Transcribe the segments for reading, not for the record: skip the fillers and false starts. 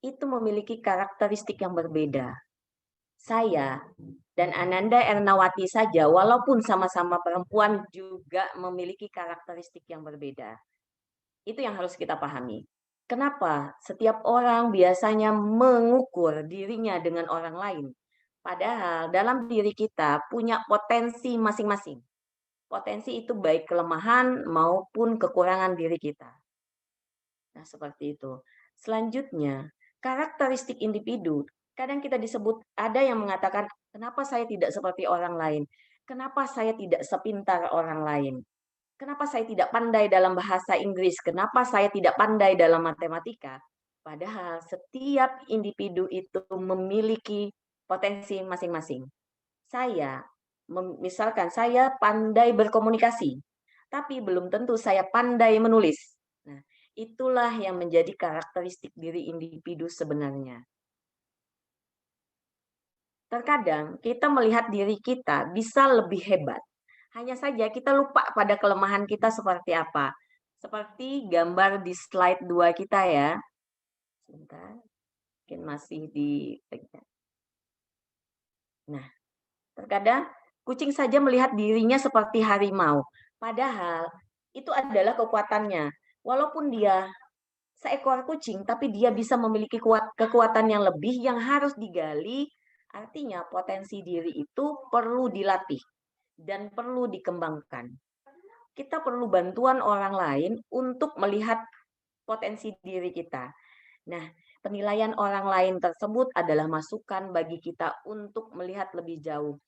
itu memiliki karakteristik yang berbeda. Saya dan Ananda Ernawati saja, walaupun sama-sama perempuan, juga memiliki karakteristik yang berbeda. Itu yang harus kita pahami. Kenapa setiap orang biasanya mengukur dirinya dengan orang lain? Padahal dalam diri kita punya potensi masing-masing. Potensi itu baik kelemahan maupun kekurangan diri kita. Nah, seperti itu. Selanjutnya, karakteristik individu. Kadang kita disebut, ada yang mengatakan, kenapa saya tidak seperti orang lain? Kenapa saya tidak sepintar orang lain? Kenapa saya tidak pandai dalam bahasa Inggris? Kenapa saya tidak pandai dalam matematika? Padahal setiap individu itu memiliki potensi masing-masing. Saya, misalkan saya pandai berkomunikasi, tapi belum tentu saya pandai menulis. Nah, itulah yang menjadi karakteristik diri individu sebenarnya. Terkadang kita melihat diri kita bisa lebih hebat. Hanya saja kita lupa pada kelemahan kita seperti apa. Seperti gambar di slide 2 kita ya. Sebentar, mungkin masih di... Nah, terkadang kucing saja melihat dirinya seperti harimau. Padahal itu adalah kekuatannya. Walaupun dia seekor kucing, tapi dia bisa memiliki kekuatan yang lebih yang harus digali. Artinya potensi diri itu perlu dilatih dan perlu dikembangkan. Kita perlu bantuan orang lain untuk melihat potensi diri kita. Nah, penilaian orang lain tersebut adalah masukan bagi kita untuk melihat lebih jauh.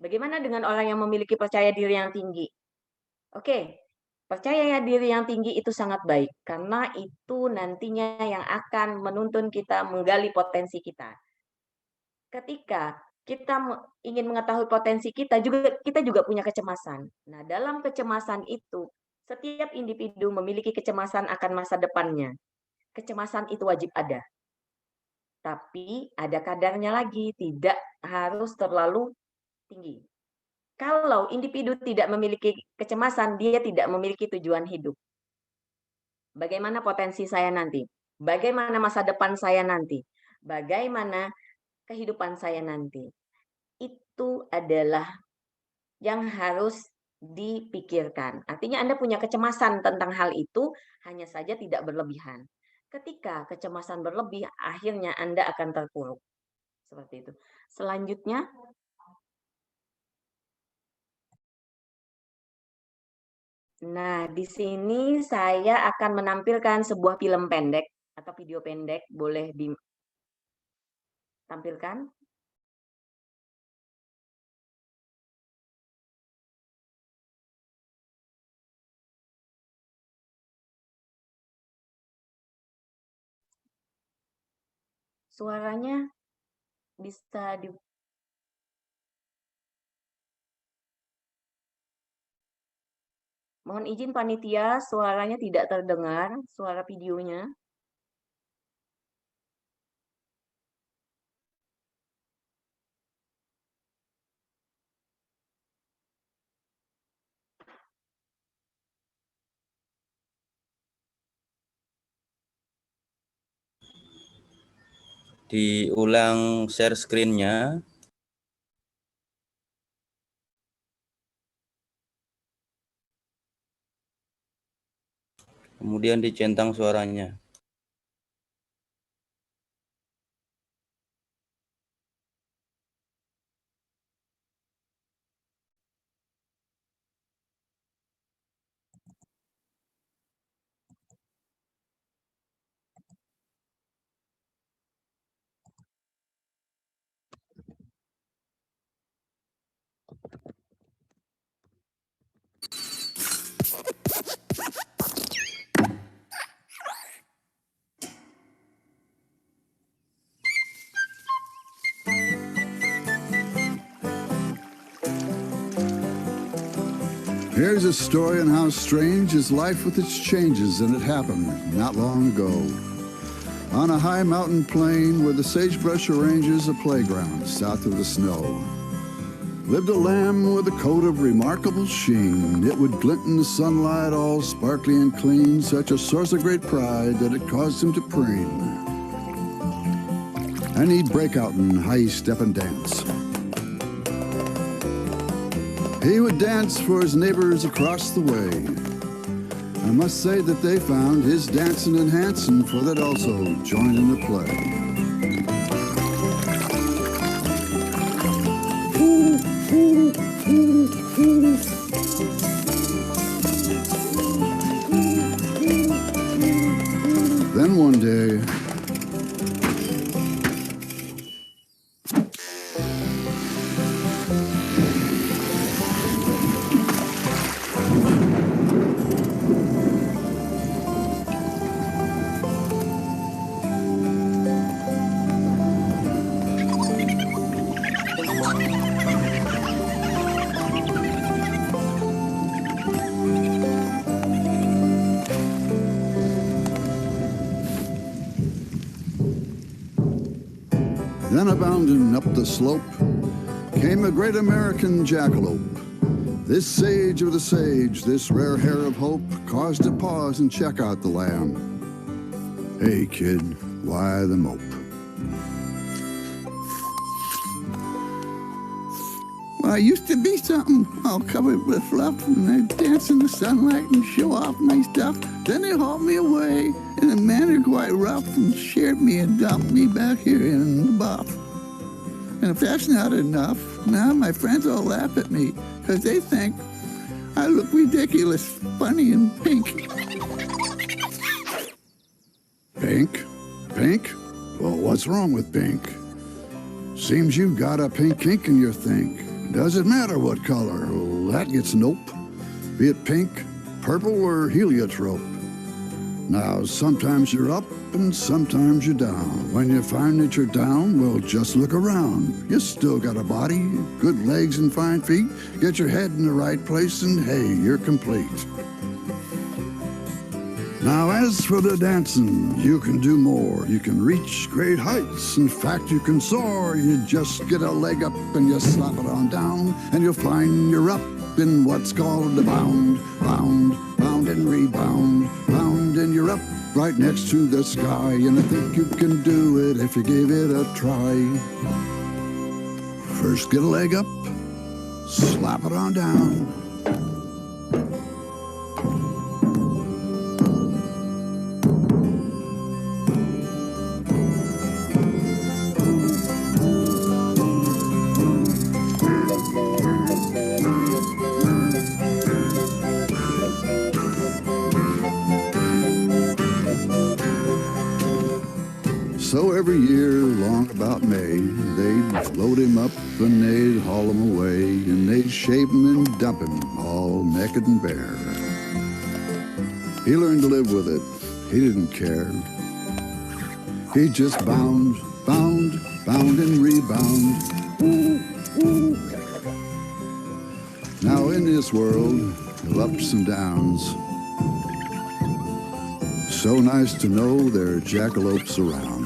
Bagaimana dengan orang yang memiliki percaya diri yang tinggi? Oke, percaya diri yang tinggi itu sangat baik, karena itu nantinya yang akan menuntun kita menggali potensi kita. Ketika kita ingin mengetahui potensi kita juga punya kecemasan. Nah, dalam kecemasan itu, setiap individu memiliki kecemasan akan masa depannya. Kecemasan itu wajib ada. Tapi ada kadarnya lagi, tidak harus terlalu tinggi. Kalau individu tidak memiliki kecemasan, dia tidak memiliki tujuan hidup. Bagaimana potensi saya nanti? Bagaimana masa depan saya nanti? Bagaimana kehidupan saya nanti? Itu adalah yang harus dipikirkan. Artinya Anda punya kecemasan tentang hal itu, hanya saja tidak berlebihan. Ketika kecemasan berlebih, akhirnya Anda akan terpuruk. Seperti itu. Selanjutnya, nah, di sini saya akan menampilkan sebuah film pendek atau video pendek, boleh ditampilkan. Suaranya bisa di... Mohon izin panitia, suaranya tidak terdengar, suara videonya. Diulang share screen-nya. Kemudian dicentang suaranya. Here's a story on how strange is life with its changes, and it happened not long ago. On a high mountain plain where the sagebrush arranges a playground south of the snow, lived a lamb with a coat of remarkable sheen. It would glint in the sunlight all sparkly and clean, such a source of great pride that it caused him to preen. and he'd break out in high step and dance. He would dance for his neighbors across the way. I must say that they found his dancing enhancing, for they'd also join in the play. Then one day, bounding up the slope came a great American jackalope. This sage of the sage, this rare hair of hope, caused to pause and check out the lamb. Hey kid, why the mope? Well, I used to be something all covered with fluff, and I'd dance in the sunlight and show off my stuff. Then they hauled me away in a manner quite rough and shared me and dumped me back here in the buff. And if that's not enough, now my friends all laugh at me because they think I look ridiculous, funny, and pink. Pink? Pink? Well, what's wrong with pink? Seems you've got a pink kink in your think. Does it matter what color? Well, that gets nope. Be it pink, purple, or heliotrope. Now, sometimes you're up and sometimes you're down. When you find that you're down, well, just look around. You still got a body, good legs and fine feet. Get your head in the right place and hey, you're complete. Now, as for the dancing, you can do more. You can reach great heights. In fact, you can soar. You just get a leg up and you slap it on down, and you'll find you're up in what's called a bound. Bound, bound and rebound. Bound and you're up right next to the sky. And I think you can do it if you give it a try. First get a leg up, slap it on down. So every year, long about May, they'd load him up and they'd haul him away, and they'd shave him and dump him all naked and bare. He learned to live with it. He didn't care. He just bound, bound, bound and rebound. Now in this world of ups and downs, so nice to know there are jackalopes around.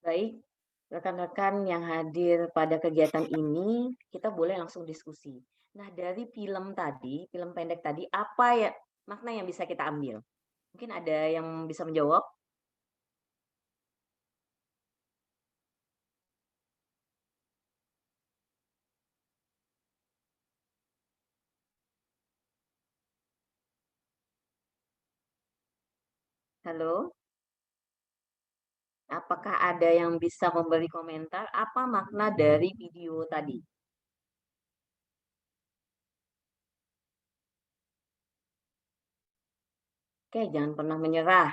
Baik, rekan-rekan yang hadir pada kegiatan ini, kita boleh langsung diskusi. Nah, dari film tadi, film pendek tadi, apa ya makna yang bisa kita ambil? Mungkin ada yang bisa menjawab? Halo? Apakah ada yang bisa memberi komentar apa makna dari video tadi? Oke, jangan pernah menyerah.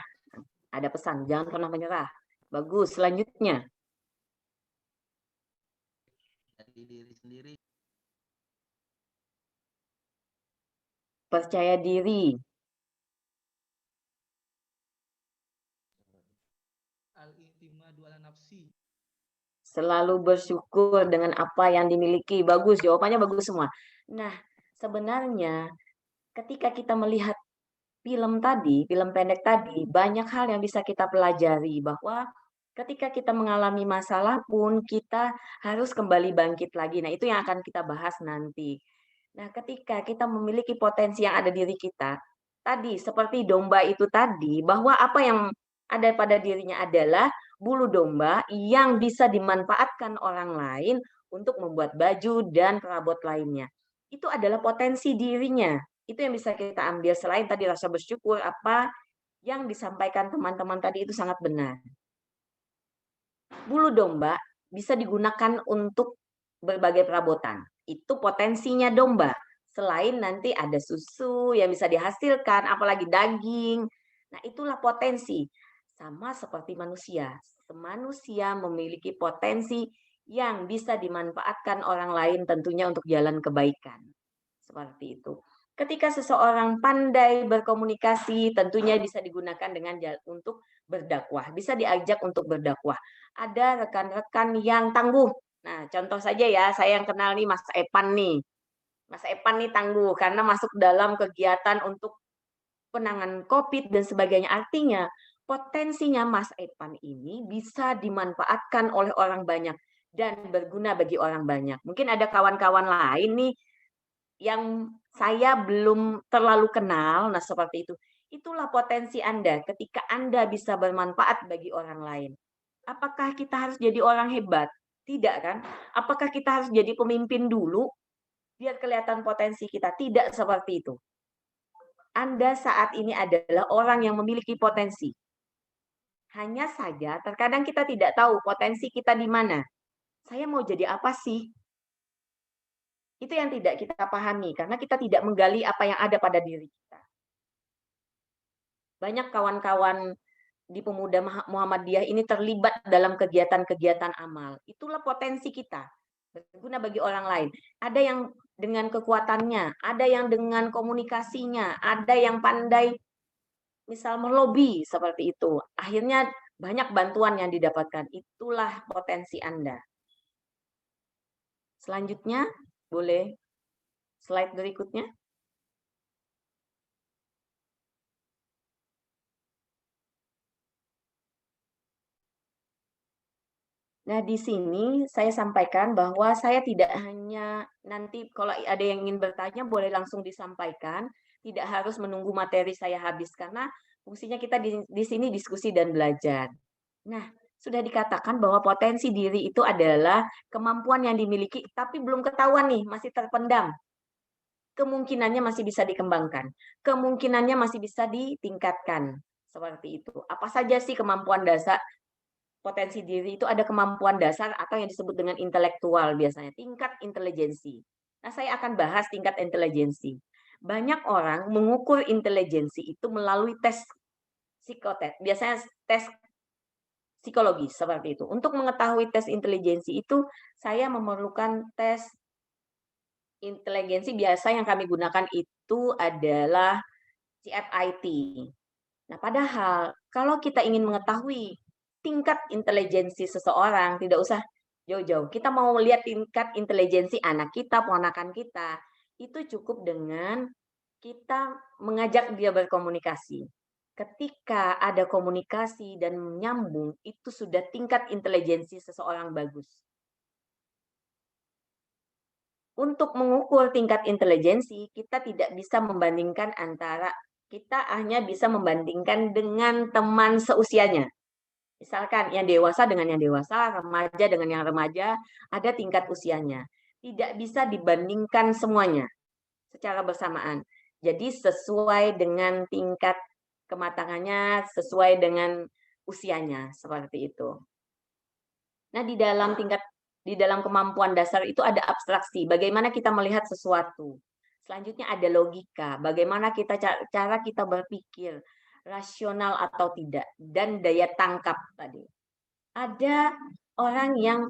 Ada pesan, jangan pernah menyerah. Bagus, selanjutnya. Dari diri sendiri. Percaya diri. Al-i'timadu ala nafsi. Selalu bersyukur dengan apa yang dimiliki. Bagus, jawabannya bagus semua. Nah, sebenarnya ketika kita melihat film tadi, film pendek tadi, banyak hal yang bisa kita pelajari bahwa ketika kita mengalami masalah pun kita harus kembali bangkit lagi. Nah, itu yang akan kita bahas nanti. Nah, ketika kita memiliki potensi yang ada di diri kita, tadi seperti domba itu tadi, bahwa apa yang ada pada dirinya adalah bulu domba yang bisa dimanfaatkan orang lain untuk membuat baju dan perabot lainnya. Itu adalah potensi dirinya. Itu yang bisa kita ambil selain tadi rasa bersyukur, apa yang disampaikan teman-teman tadi itu sangat benar. Bulu domba bisa digunakan untuk berbagai perabotan. Itu potensinya domba. Selain nanti ada susu yang bisa dihasilkan, apalagi daging. Nah, itulah potensi. Sama seperti manusia. Manusia memiliki potensi yang bisa dimanfaatkan orang lain tentunya untuk jalan kebaikan. Seperti itu. Ketika seseorang pandai berkomunikasi, tentunya bisa digunakan dengan untuk berdakwah. Bisa diajak untuk berdakwah. Ada rekan-rekan yang tangguh. Nah, contoh saja ya, saya yang kenal nih Mas Epan nih. Mas Epan nih tangguh karena masuk dalam kegiatan untuk penanganan COVID dan sebagainya. Artinya, potensinya Mas Epan ini bisa dimanfaatkan oleh orang banyak dan berguna bagi orang banyak. Mungkin ada kawan-kawan lain nih yang saya belum terlalu kenal, nah seperti itu. Itulah potensi Anda ketika Anda bisa bermanfaat bagi orang lain. Apakah kita harus jadi orang hebat? Tidak kan? Apakah kita harus jadi pemimpin dulu biar kelihatan potensi kita? Tidak seperti itu. Anda saat ini adalah orang yang memiliki potensi. Hanya saja terkadang kita tidak tahu potensi kita di mana. Saya mau jadi apa sih? Itu yang tidak kita pahami karena kita tidak menggali apa yang ada pada diri kita. Banyak kawan-kawan di Pemuda Muhammadiyah ini terlibat dalam kegiatan-kegiatan amal. Itulah potensi kita, berguna bagi orang lain. Ada yang dengan kekuatannya, ada yang dengan komunikasinya, ada yang pandai misal melobi seperti itu. Akhirnya banyak bantuan yang didapatkan. Itulah potensi Anda. Selanjutnya, boleh slide berikutnya. Nah, di sini saya sampaikan bahwa saya tidak hanya nanti kalau ada yang ingin bertanya boleh langsung disampaikan, tidak harus menunggu materi saya habis karena fungsinya kita di sini diskusi dan belajar. Nah, sudah dikatakan bahwa potensi diri itu adalah kemampuan yang dimiliki tapi belum ketahuan nih, masih terpendam. Kemungkinannya masih bisa dikembangkan, kemungkinannya masih bisa ditingkatkan. Seperti itu. Apa saja sih kemampuan dasar potensi diri itu ada kemampuan dasar atau yang disebut dengan intelektual biasanya, tingkat intelijensi. Nah, saya akan bahas tingkat intelijensi. Banyak orang mengukur intelijensi itu melalui tes psikotes, biasanya tes psikologi seperti itu. Untuk mengetahui tes intelijensi itu, saya memerlukan tes intelijensi biasa yang kami gunakan itu adalah CFIT. Nah, padahal kalau kita ingin mengetahui tingkat intelijensi seseorang, tidak usah jauh-jauh. Kita mau melihat tingkat intelijensi anak kita, ponakan kita, itu cukup dengan kita mengajak dia berkomunikasi. Ketika ada komunikasi dan menyambung, itu sudah tingkat intelijensi seseorang bagus. Untuk mengukur tingkat intelijensi, kita tidak bisa membandingkan antara, kita hanya bisa membandingkan dengan teman seusianya. Misalkan yang dewasa dengan yang dewasa, remaja dengan yang remaja, ada tingkat usianya. Tidak bisa dibandingkan semuanya secara bersamaan. Jadi sesuai dengan tingkat kematangannya, sesuai dengan usianya, seperti itu. Nah, di dalam kemampuan dasar itu ada abstraksi, bagaimana kita melihat sesuatu. Selanjutnya ada logika, bagaimana cara kita berpikir, rasional atau tidak, dan daya tangkap tadi. Ada orang yang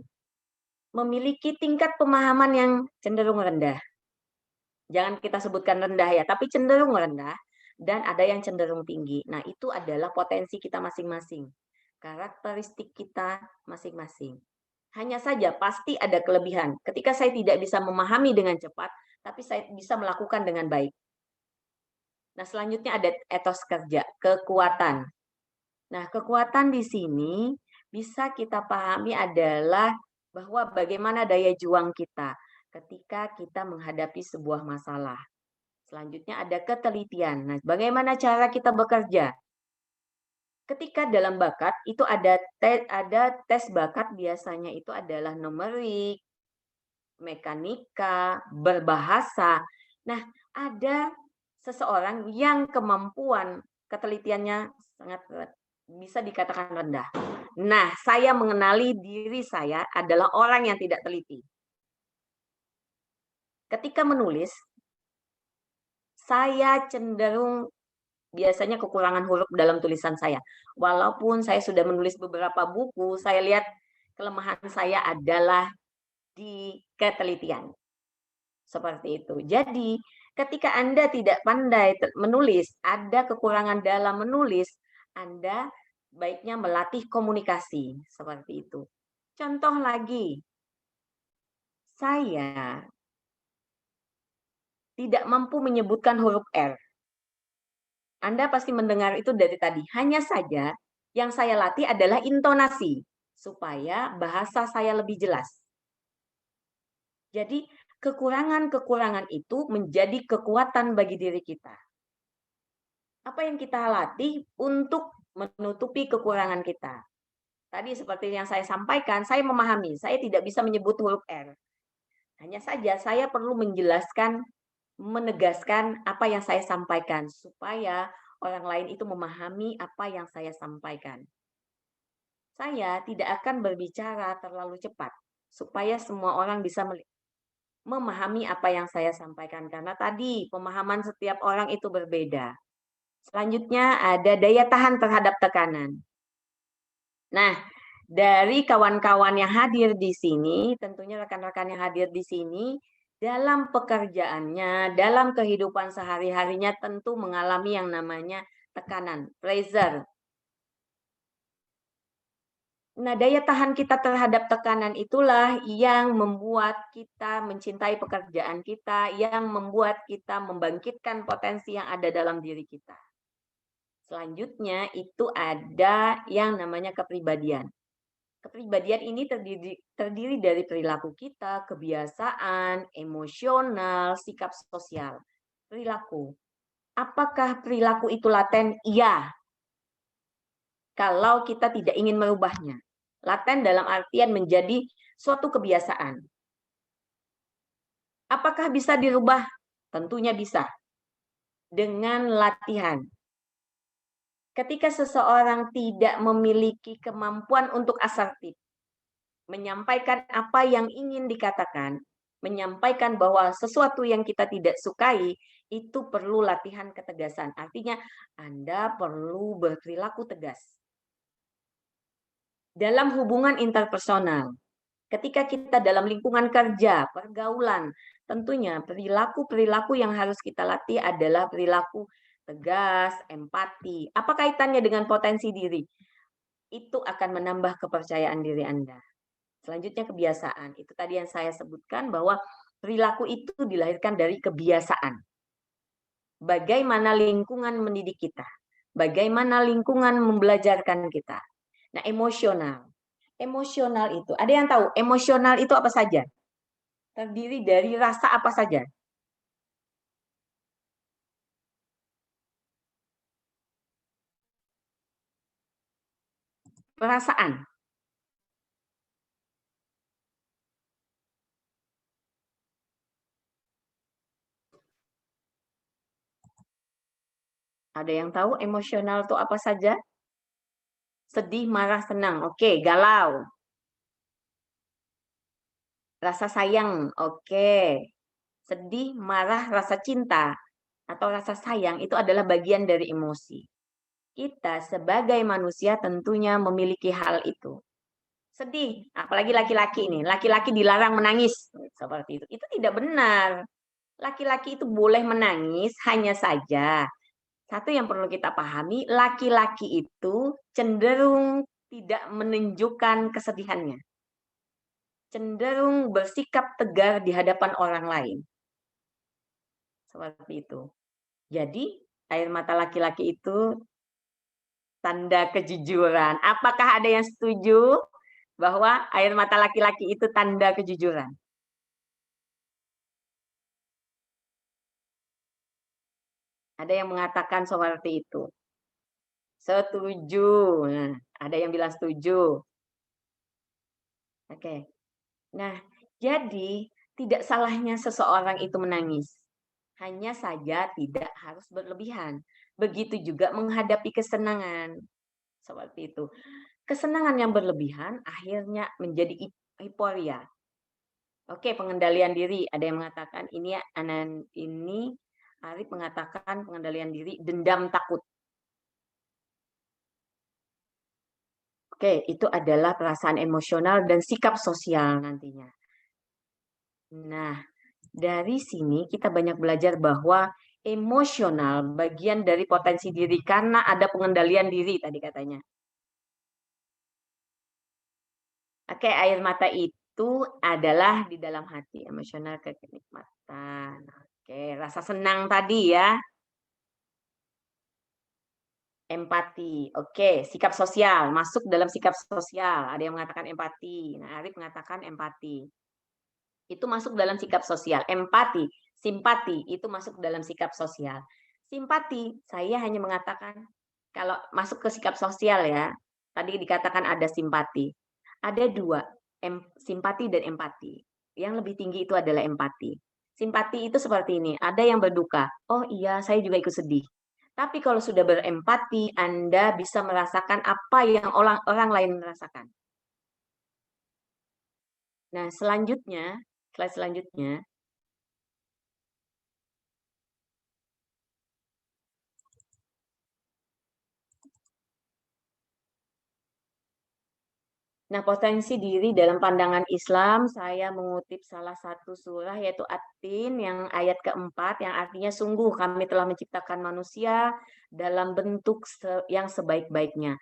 memiliki tingkat pemahaman yang cenderung rendah. Jangan kita sebutkan rendah ya, tapi cenderung rendah, dan ada yang cenderung tinggi. Nah, itu adalah potensi kita masing-masing. Karakteristik kita masing-masing. Hanya saja pasti ada kelebihan. Ketika saya tidak bisa memahami dengan cepat, tapi saya bisa melakukan dengan baik. Nah, selanjutnya ada etos kerja, kekuatan. Nah, kekuatan di sini bisa kita pahami adalah bahwa bagaimana daya juang kita. ketika kita menghadapi sebuah masalah. Selanjutnya ada ketelitian. Nah, bagaimana cara kita bekerja? Ketika dalam bakat itu ada tes bakat, biasanya itu adalah numerik, mekanika, berbahasa. Nah, ada seseorang yang kemampuan ketelitiannya sangat bisa dikatakan rendah. Nah, saya mengenali diri saya adalah orang yang tidak teliti. Ketika menulis, saya cenderung biasanya kekurangan huruf dalam tulisan saya. Walaupun saya sudah menulis beberapa buku, saya lihat kelemahan saya adalah di ketelitian. Seperti itu. Jadi, ketika Anda tidak pandai menulis, ada kekurangan dalam menulis, Anda baiknya melatih komunikasi. Seperti itu. Contoh lagi, saya tidak mampu menyebutkan huruf R. Anda pasti mendengar itu dari tadi. Hanya saja yang saya latih adalah intonasi, supaya bahasa saya lebih jelas. Jadi, kekurangan-kekurangan itu menjadi kekuatan bagi diri kita. Apa yang kita latih untuk menutupi kekurangan kita? Tadi seperti yang saya sampaikan, saya memahami, saya tidak bisa menyebut huruf R. Hanya saja saya perlu menjelaskan, menegaskan apa yang saya sampaikan, supaya orang lain itu memahami apa yang saya sampaikan. Saya tidak akan berbicara terlalu cepat, supaya semua orang bisa memahami apa yang saya sampaikan. Karena tadi pemahaman setiap orang itu berbeda. Selanjutnya ada daya tahan terhadap tekanan. Nah, dari kawan-kawan yang hadir di sini, tentunya rekan-rekan yang hadir di sini, dalam pekerjaannya, dalam kehidupan sehari-harinya tentu mengalami yang namanya tekanan, pressure. Nah, daya tahan kita terhadap tekanan itulah yang membuat kita mencintai pekerjaan kita, yang membuat kita membangkitkan potensi yang ada dalam diri kita. Selanjutnya itu ada yang namanya kepribadian. Kepribadian ini terdiri dari perilaku kita, kebiasaan, emosional, sikap sosial. Perilaku. Apakah perilaku itu laten? Iya. Kalau kita tidak ingin merubahnya. Laten dalam artian menjadi suatu kebiasaan. Apakah bisa dirubah? Tentunya bisa. Dengan latihan. Ketika seseorang tidak memiliki kemampuan untuk asertif, menyampaikan apa yang ingin dikatakan, menyampaikan bahwa sesuatu yang kita tidak sukai, itu perlu latihan ketegasan. Artinya, Anda perlu berperilaku tegas. Dalam hubungan interpersonal, ketika kita dalam lingkungan kerja, pergaulan, tentunya perilaku-perilaku yang harus kita latih adalah perilaku tegas, empati. Apa kaitannya dengan potensi diri? Itu akan menambah kepercayaan diri Anda. Selanjutnya kebiasaan. Itu tadi yang saya sebutkan bahwa perilaku itu dilahirkan dari kebiasaan. Bagaimana lingkungan mendidik kita? Bagaimana lingkungan membelajarkan kita? Nah, emosional. Emosional itu, ada yang tahu emosional itu apa saja? Terdiri dari rasa apa saja? Perasaan. Ada yang tahu emosional itu apa saja? Sedih, marah, senang. Oke, galau. Rasa sayang. Oke. Sedih, marah, rasa cinta atau rasa sayang itu adalah bagian dari emosi. Kita sebagai manusia tentunya memiliki hal itu. Sedih, apalagi laki-laki ini. Laki-laki dilarang menangis. Seperti itu. Itu tidak benar. Laki-laki itu boleh menangis, hanya saja satu yang perlu kita pahami, laki-laki itu cenderung tidak menunjukkan kesedihannya. Cenderung bersikap tegar di hadapan orang lain. Seperti itu. Jadi, air mata laki-laki itu tanda kejujuran. Apakah ada yang setuju bahwa air mata laki-laki itu tanda kejujuran? Ada yang mengatakan seperti itu. Setuju. Nah, ada yang bilang setuju. Oke. Nah, jadi tidak salahnya seseorang itu menangis. Hanya saja tidak harus berlebihan. Begitu juga menghadapi kesenangan. Seperti itu. Kesenangan yang berlebihan akhirnya menjadi euforia. Oke, pengendalian diri. Ada yang mengatakan ini Arif mengatakan pengendalian diri, dendam, takut. Oke, itu adalah perasaan emosional dan sikap sosial nantinya. Nah, dari sini kita banyak belajar bahwa emosional bagian dari potensi diri karena ada pengendalian diri tadi katanya. Oke, air mata itu adalah di dalam hati, emosional kenikmatan. Oke, rasa senang tadi ya. Empati. Oke, sikap sosial. Masuk dalam sikap sosial. Ada yang mengatakan empati. Nah, Arif mengatakan empati. Itu masuk dalam sikap sosial. Empati, simpati, itu masuk dalam sikap sosial. Simpati, saya hanya mengatakan, kalau masuk ke sikap sosial ya, tadi dikatakan ada simpati. Ada dua, simpati dan empati. Yang lebih tinggi itu adalah empati. Simpati itu seperti ini, ada yang berduka. Oh iya, saya juga ikut sedih. Tapi kalau sudah berempati, Anda bisa merasakan apa yang orang lain merasakan. Nah, selanjutnya, slide selanjutnya. Nah, potensi diri dalam pandangan Islam, saya mengutip salah satu surah yaitu At-Tin yang ayat keempat, yang artinya sungguh kami telah menciptakan manusia dalam bentuk yang sebaik-baiknya.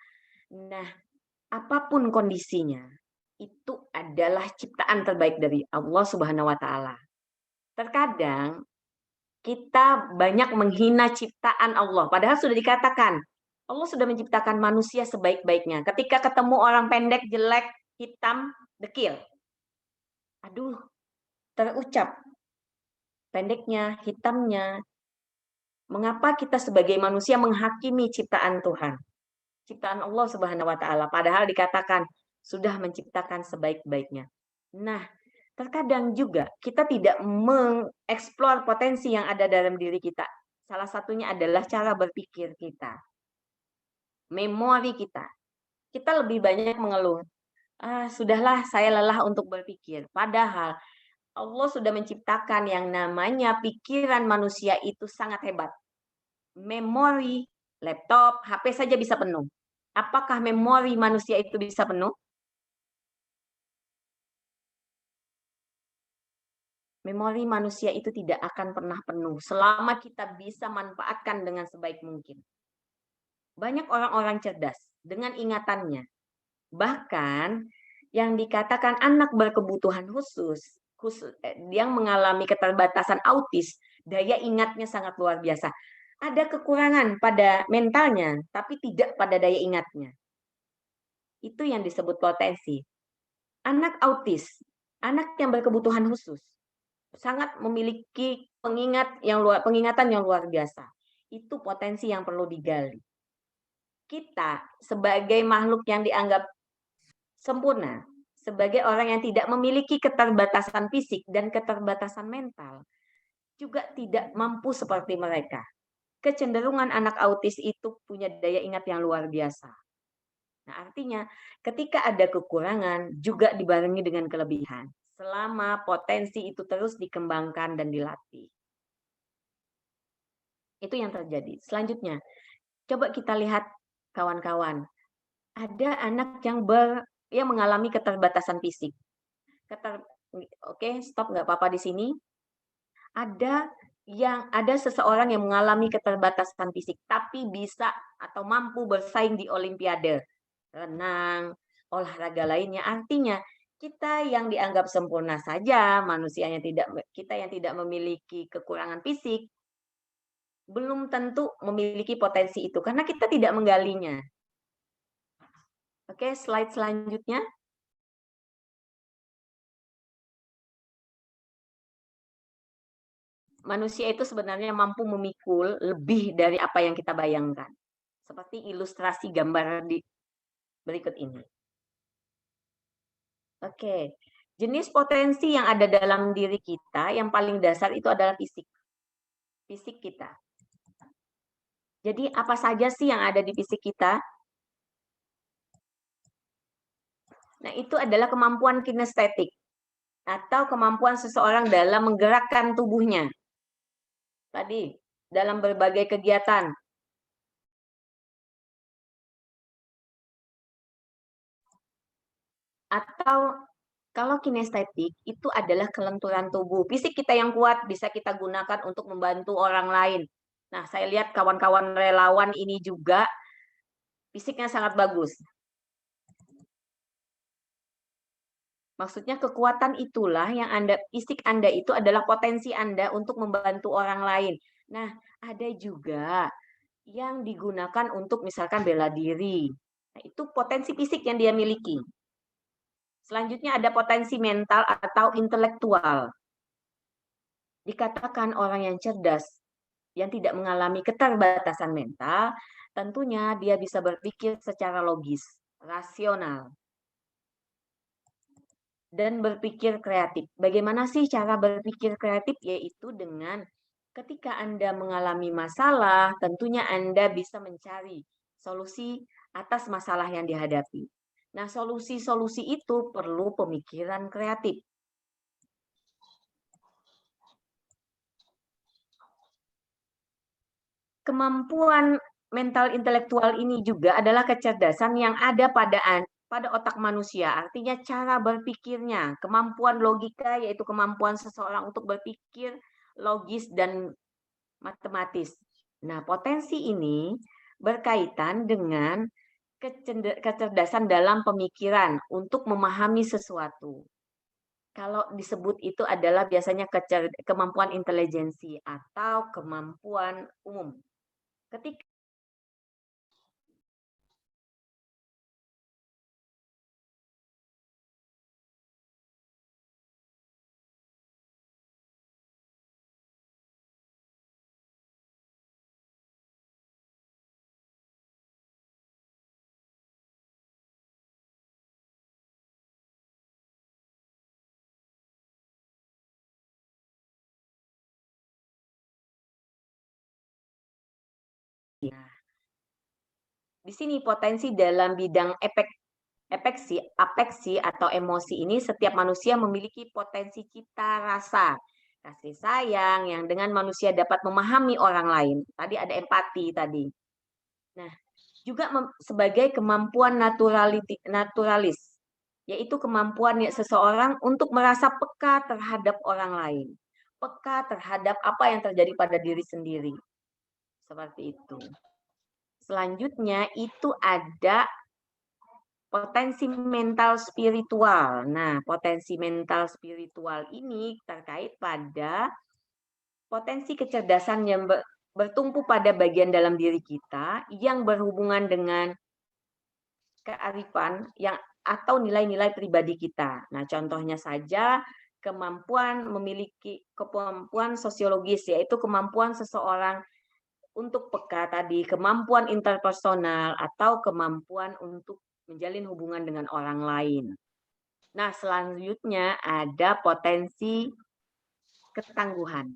Nah, apapun kondisinya, itu adalah ciptaan terbaik dari Allah Subhanahu wa Ta'ala. Terkadang kita banyak menghina ciptaan Allah, padahal sudah dikatakan Allah sudah menciptakan manusia sebaik-baiknya. Ketika ketemu orang pendek, jelek, hitam, dekil. Aduh, terucap. Pendeknya, hitamnya. Mengapa kita sebagai manusia menghakimi ciptaan Tuhan? Ciptaan Allah Subhanahu wa Ta'ala. Padahal dikatakan sudah menciptakan sebaik-baiknya. Nah, terkadang juga kita tidak mengeksplor potensi yang ada dalam diri kita. Salah satunya adalah cara berpikir kita. Memori kita. Kita lebih banyak mengeluh. Sudahlah saya lelah untuk berpikir. Padahal Allah sudah menciptakan yang namanya pikiran manusia itu sangat hebat. Memori, laptop, HP saja bisa penuh. Apakah memori manusia itu bisa penuh? Memori manusia itu tidak akan pernah penuh selama kita bisa manfaatkan dengan sebaik mungkin. Banyak orang-orang cerdas dengan ingatannya. Bahkan yang dikatakan anak berkebutuhan khusus yang mengalami keterbatasan autis, daya ingatnya sangat luar biasa. Ada kekurangan pada mentalnya, tapi tidak pada daya ingatnya. Itu yang disebut potensi. Anak autis, anak yang berkebutuhan khusus, sangat memiliki pengingatan yang luar biasa. Itu potensi yang perlu digali. Kita sebagai makhluk yang dianggap sempurna, sebagai orang yang tidak memiliki keterbatasan fisik dan keterbatasan mental, juga tidak mampu seperti mereka. Kecenderungan anak autis itu punya daya ingat yang luar biasa. Nah, artinya ketika ada kekurangan juga dibarengi dengan kelebihan. Selama potensi itu terus dikembangkan dan dilatih. Itu yang terjadi. Selanjutnya, coba kita lihat kawan-kawan. Ada anak yang mengalami keterbatasan fisik. Oke, stop, nggak apa-apa di sini. Ada seseorang yang mengalami keterbatasan fisik, tapi bisa atau mampu bersaing di Olimpiade, renang, olahraga lainnya. Artinya kita yang dianggap sempurna saja, kita yang tidak memiliki kekurangan fisik, belum tentu memiliki potensi itu karena kita tidak menggalinya. Oke, slide selanjutnya. manusia itu sebenarnya mampu memikul lebih dari apa yang kita bayangkan. Seperti ilustrasi gambar di berikut ini. Oke, jenis potensi yang ada dalam diri kita yang paling dasar itu adalah fisik. Fisik kita. Jadi apa saja sih yang ada di fisik kita? Nah, itu adalah kemampuan kinestetik atau kemampuan seseorang dalam menggerakkan tubuhnya. Tadi, dalam berbagai kegiatan. Atau kalau kinestetik itu adalah kelenturan tubuh. Fisik kita yang kuat bisa kita gunakan untuk membantu orang lain. Nah, saya lihat kawan-kawan relawan ini juga fisiknya sangat bagus. Maksudnya kekuatan itulah yang fisik Anda itu adalah potensi Anda untuk membantu orang lain. Nah, ada juga yang digunakan untuk misalkan bela diri. Nah, itu potensi fisik yang dia miliki. Selanjutnya ada potensi mental atau intelektual. Dikatakan orang yang cerdas, yang tidak mengalami keterbatasan mental, tentunya dia bisa berpikir secara logis, rasional, dan berpikir kreatif. Bagaimana sih cara berpikir kreatif? Yaitu dengan ketika Anda mengalami masalah, tentunya Anda bisa mencari solusi atas masalah yang dihadapi. Nah, solusi-solusi itu perlu pemikiran kreatif. Kemampuan mental intelektual ini juga adalah kecerdasan yang ada pada otak manusia, artinya cara berpikirnya, kemampuan logika yaitu kemampuan seseorang untuk berpikir logis dan matematis. Nah, potensi ini berkaitan dengan kecerdasan dalam pemikiran untuk memahami sesuatu. Kalau disebut itu adalah biasanya kemampuan intelijensi atau kemampuan umum. Ketika di sini potensi dalam bidang apeksi atau emosi ini, setiap manusia memiliki potensi cita rasa, kasih sayang yang dengan manusia dapat memahami orang lain. Tadi ada empati tadi. Nah, juga sebagai kemampuan naturalis, yaitu kemampuan seseorang untuk merasa peka terhadap orang lain, peka terhadap apa yang terjadi pada diri sendiri. Seperti itu. Selanjutnya itu ada potensi mental spiritual. Nah, potensi mental spiritual ini terkait pada potensi kecerdasan yang bertumpu pada bagian dalam diri kita yang berhubungan dengan kearifan yang atau nilai-nilai pribadi kita. Nah, contohnya saja memiliki kemampuan sosiologis, yaitu kemampuan seseorang untuk peka tadi, kemampuan interpersonal atau kemampuan untuk menjalin hubungan dengan orang lain. Nah, selanjutnya ada potensi ketangguhan.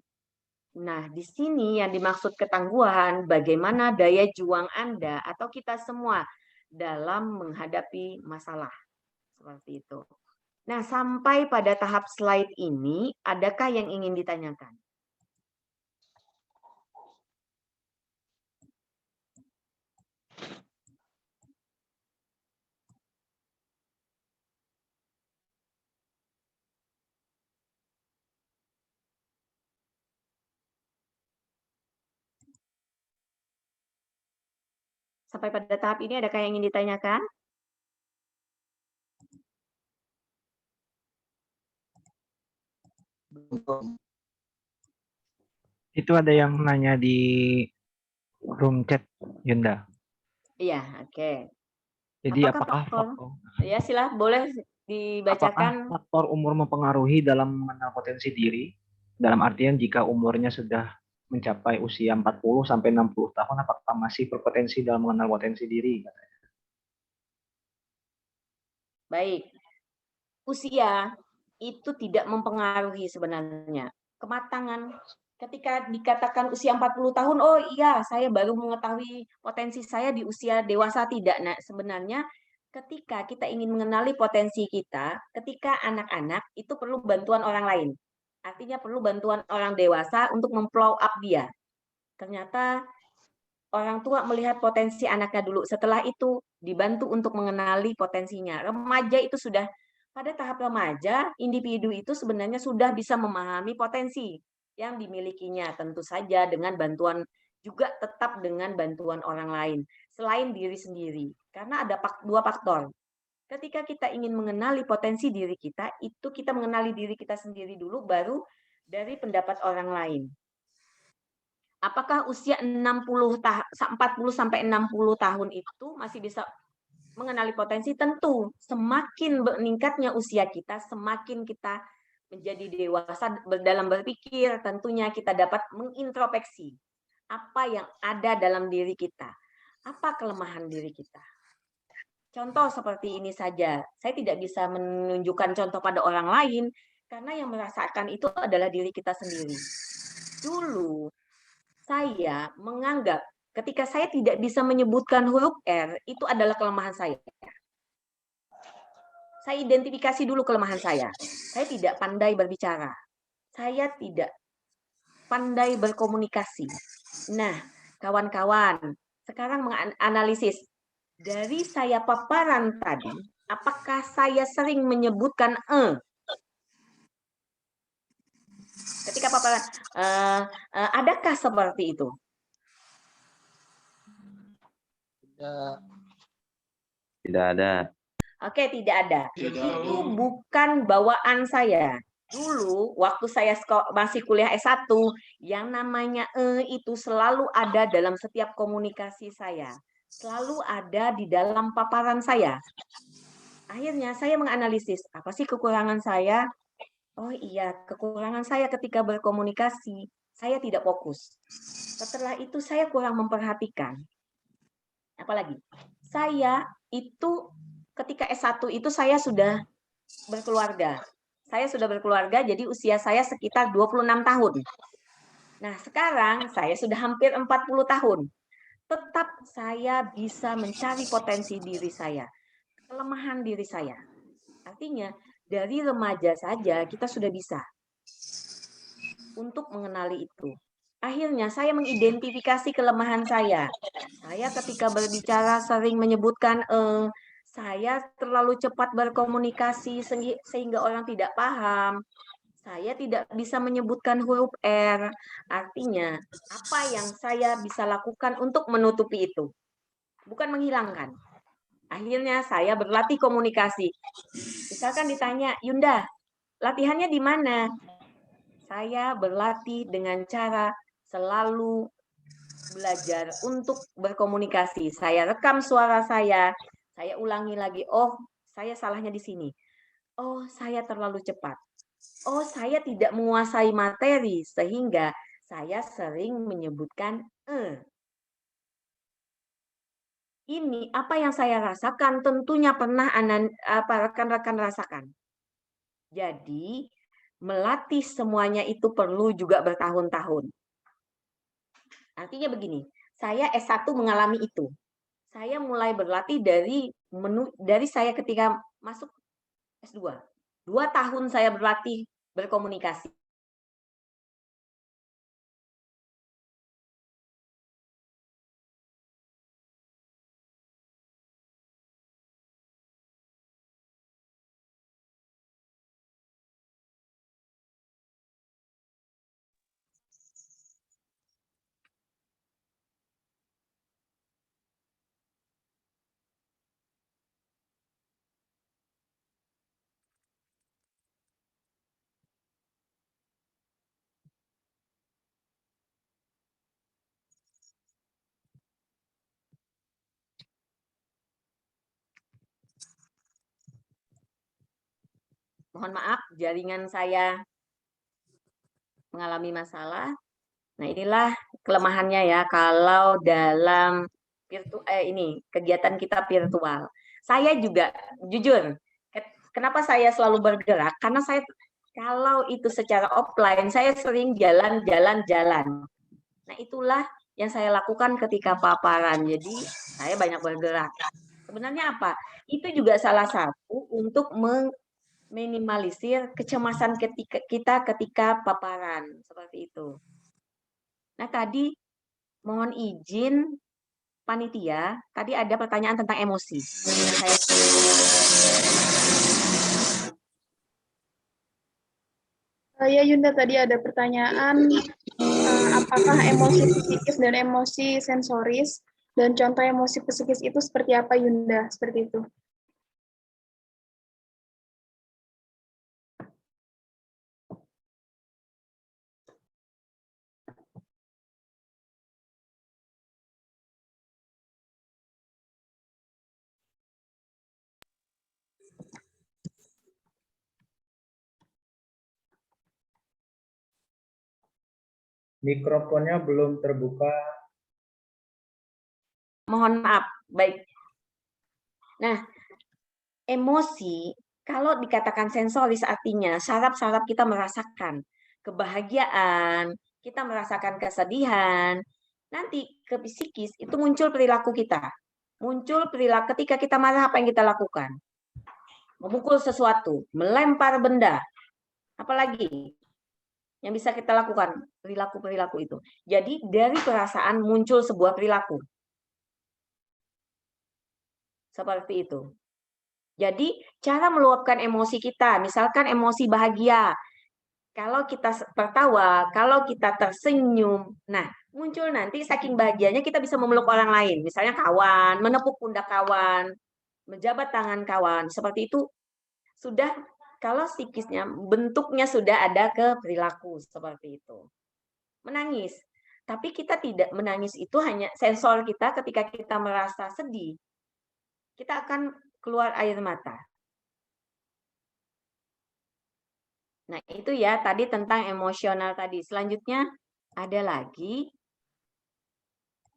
Nah, di sini yang dimaksud ketangguhan, bagaimana daya juang Anda atau kita semua dalam menghadapi masalah. Seperti itu. Nah, sampai pada tahap slide ini, adakah yang ingin ditanyakan? Sampai pada tahap ini, adakah yang ingin ditanyakan? Itu ada yang nanya di room chat, Yunda. Iya, oke. Jadi apakah faktor ya boleh dibacakan. Apakah faktor umur mempengaruhi dalam mengenal potensi diri? Dalam artian jika umurnya sudah mencapai usia 40 sampai 60 tahun, apakah masih berpotensi dalam mengenal potensi diri? Baik, usia itu tidak mempengaruhi sebenarnya. Kematangan ketika dikatakan usia 40 tahun, oh iya, saya baru mengetahui potensi saya di usia dewasa, tidak. Nah, sebenarnya ketika kita ingin mengenali potensi kita, ketika anak-anak itu perlu bantuan orang lain. Artinya perlu bantuan orang dewasa untuk memplow up dia. Ternyata orang tua melihat potensi anaknya dulu. Setelah itu dibantu untuk mengenali potensinya. Remaja itu sudah pada tahap remaja, individu itu sebenarnya sudah bisa memahami potensi yang dimilikinya. Tentu saja dengan bantuan juga tetap dengan bantuan orang lain selain diri sendiri. Karena ada dua faktor. Ketika kita ingin mengenali potensi diri kita, itu kita mengenali diri kita sendiri dulu baru dari pendapat orang lain. Apakah usia 40 sampai 60 tahun itu masih bisa mengenali potensi? Tentu, semakin meningkatnya usia kita, semakin kita menjadi dewasa dalam berpikir, tentunya kita dapat mengintrospeksi apa yang ada dalam diri kita, apa kelemahan diri kita. Contoh seperti ini saja, saya tidak bisa menunjukkan contoh pada orang lain, karena yang merasakan itu adalah diri kita sendiri. Dulu, saya menganggap ketika saya tidak bisa menyebutkan huruf R, itu adalah kelemahan saya. Saya identifikasi dulu kelemahan saya. Saya tidak pandai berbicara. Saya tidak pandai berkomunikasi. Nah, kawan-kawan, sekarang menganalisis. Dari saya paparan tadi, apakah saya sering menyebutkan ketika paparan, adakah seperti itu? Tidak ada. Oke, tidak ada. Itu bukan bawaan saya. Dulu, waktu saya masih kuliah S1, yang namanya itu selalu ada dalam setiap komunikasi saya. Selalu ada di dalam paparan saya. Akhirnya saya menganalisis, apa sih kekurangan saya? Oh iya, kekurangan saya ketika berkomunikasi, saya tidak fokus. Setelah itu saya kurang memperhatikan. Apalagi, saya itu ketika S1 itu saya sudah berkeluarga. Saya sudah berkeluarga, jadi usia saya sekitar 26 tahun. Nah, sekarang saya sudah hampir 40 tahun. Tetap saya bisa mencari potensi diri saya, kelemahan diri saya. Artinya, dari remaja saja kita sudah bisa untuk mengenali itu. Akhirnya saya mengidentifikasi kelemahan saya. Saya ketika berbicara sering menyebutkan saya terlalu cepat berkomunikasi sehingga orang tidak paham. Saya tidak bisa menyebutkan huruf R. Artinya, apa yang saya bisa lakukan untuk menutupi itu? Bukan menghilangkan. Akhirnya saya berlatih komunikasi. Misalkan ditanya, Yunda, latihannya di mana? Saya berlatih dengan cara selalu belajar untuk berkomunikasi. Saya rekam suara saya ulangi lagi. Oh, saya salahnya di sini. Oh, saya terlalu cepat. Oh, saya tidak menguasai materi sehingga saya sering menyebutkan Ini apa yang saya rasakan tentunya pernah rekan-rekan rasakan. Jadi, melatih semuanya itu perlu juga bertahun-tahun. Artinya begini, saya S1 mengalami itu. Saya mulai berlatih dari saya ketika masuk S2. 2 tahun saya berlatih berkomunikasi. Mohon maaf, jaringan saya mengalami masalah. Nah, inilah kelemahannya ya kalau dalam kegiatan kita virtual. Saya juga jujur, kenapa saya selalu bergerak? Karena saya kalau itu secara offline, saya sering jalan-jalan. Nah, itulah yang saya lakukan ketika paparan. Jadi, saya banyak bergerak. Sebenarnya apa? Itu juga salah satu untuk meminimalisir kecemasan kita ketika paparan. Seperti itu. Nah, tadi mohon izin panitia, tadi ada pertanyaan tentang emosi. Ya Yunda, tadi ada pertanyaan, apakah emosi psikis dan emosi sensoris, dan contoh emosi psikis itu seperti apa Yunda? Seperti itu. Mikrofonnya belum terbuka. Mohon maaf, baik. Nah, emosi, kalau dikatakan sensoris artinya saraf-saraf kita merasakan kebahagiaan, kita merasakan kesedihan, nanti ke psikis itu muncul perilaku kita. Muncul perilaku ketika kita marah, apa yang kita lakukan? Memukul sesuatu, melempar benda, apalagi yang bisa kita lakukan, perilaku-perilaku itu. Jadi dari perasaan muncul sebuah perilaku. Seperti itu. Jadi cara meluapkan emosi kita, misalkan emosi bahagia, kalau kita tertawa, kalau kita tersenyum, nah muncul nanti saking bahagianya kita bisa memeluk orang lain, misalnya kawan, menepuk pundak kawan, menjabat tangan kawan, seperti itu sudah. Kalau psikisnya, bentuknya sudah ada ke perilaku, seperti itu. Menangis. Tapi kita tidak menangis itu hanya sensor kita ketika kita merasa sedih. Kita akan keluar air mata. Nah, itu ya tadi tentang emosional tadi. Selanjutnya ada lagi.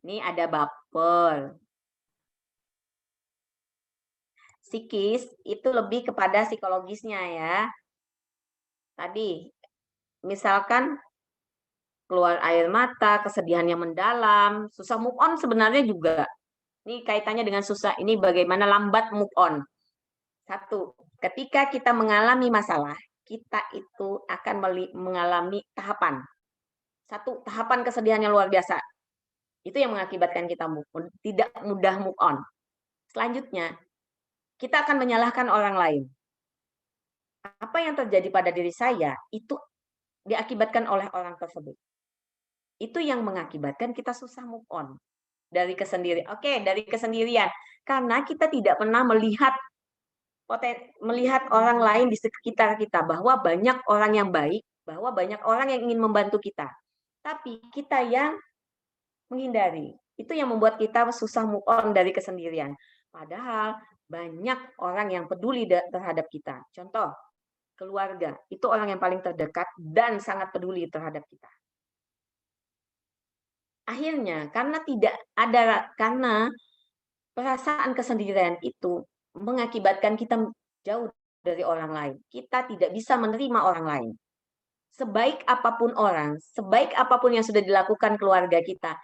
Ini ada baper. Psikis itu lebih kepada psikologisnya ya. Tadi, misalkan keluar air mata, kesedihan yang mendalam, susah move on sebenarnya juga. Ini kaitannya dengan susah, ini bagaimana lambat move on. Satu, ketika kita mengalami masalah, kita itu akan mengalami tahapan. Satu, tahapan kesedihan yang luar biasa. Itu yang mengakibatkan kita tidak mudah move on. Selanjutnya, kita akan menyalahkan orang lain. Apa yang terjadi pada diri saya itu diakibatkan oleh orang tersebut. Itu yang mengakibatkan kita susah move on dari kesendirian. Oke, dari kesendirian. Karena kita tidak pernah melihat orang lain di sekitar kita, bahwa banyak orang yang baik, bahwa banyak orang yang ingin membantu kita. Tapi kita yang menghindari. Itu yang membuat kita susah move on dari kesendirian. Padahal banyak orang yang peduli terhadap kita. Contoh, keluarga. Itu orang yang paling terdekat dan sangat peduli terhadap kita. Akhirnya, karena perasaan kesendirian itu mengakibatkan kita jauh dari orang lain. Kita tidak bisa menerima orang lain. Sebaik apapun orang, sebaik apapun yang sudah dilakukan keluarga kita,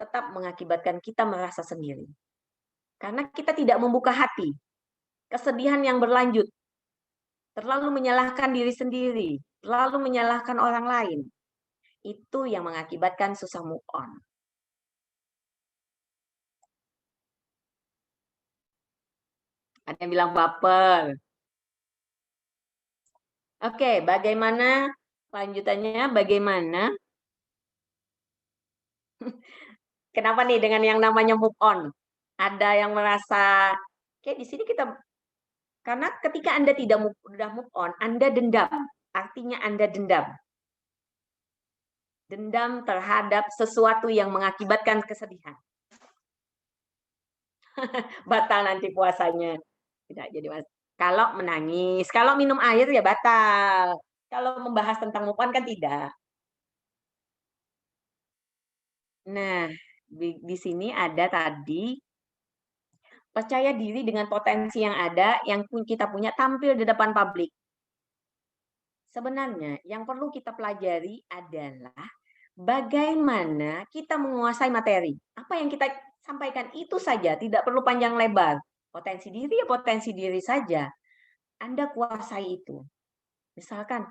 tetap mengakibatkan kita merasa sendiri. Karena kita tidak membuka hati. Kesedihan yang berlanjut. Terlalu menyalahkan diri sendiri. Terlalu menyalahkan orang lain. Itu yang mengakibatkan susah move on. Ada yang bilang baper. Oke, bagaimana lanjutannya? Bagaimana? Kenapa nih dengan yang namanya move on? Ada yang merasa kayak di sini kita, karena ketika Anda tidak mudah move on, Anda dendam. Artinya Anda dendam. Dendam terhadap sesuatu yang mengakibatkan kesedihan. Batal nanti puasanya. Tidak jadi mas. Kalau menangis, kalau minum air ya batal. Kalau membahas tentang move on kan tidak. Nah, di sini ada tadi percaya diri dengan potensi yang ada, yang kita punya tampil di depan publik. Sebenarnya yang perlu kita pelajari adalah bagaimana kita menguasai materi. Apa yang kita sampaikan itu saja, tidak perlu panjang lebar. Potensi diri ya potensi diri saja. Anda kuasai itu. Misalkan,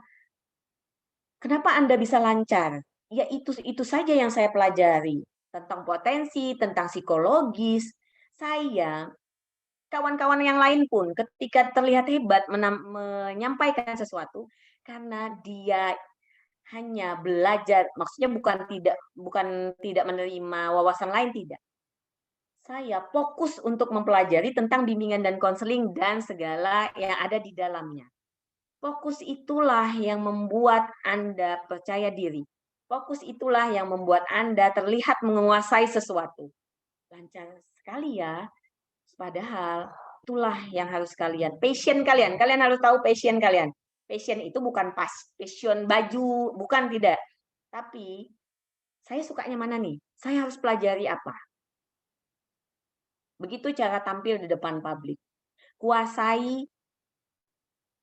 kenapa Anda bisa lancar? Ya itu saja yang saya pelajari. Tentang potensi, tentang psikologis. Saya, kawan-kawan yang lain pun ketika terlihat hebat menyampaikan sesuatu, karena dia hanya belajar, maksudnya bukan tidak menerima wawasan lain, tidak. Saya fokus untuk mempelajari tentang bimbingan dan konseling dan segala yang ada di dalamnya. Fokus itulah yang membuat Anda percaya diri. Fokus itulah yang membuat Anda terlihat menguasai sesuatu. Lancar sekali ya. Padahal itulah yang harus kalian, passion kalian. Kalian harus tahu passion kalian. Passion itu bukan passion baju, bukan, tidak. Tapi saya sukanya mana nih? Saya harus pelajari apa? Begitu cara tampil di depan publik. Kuasai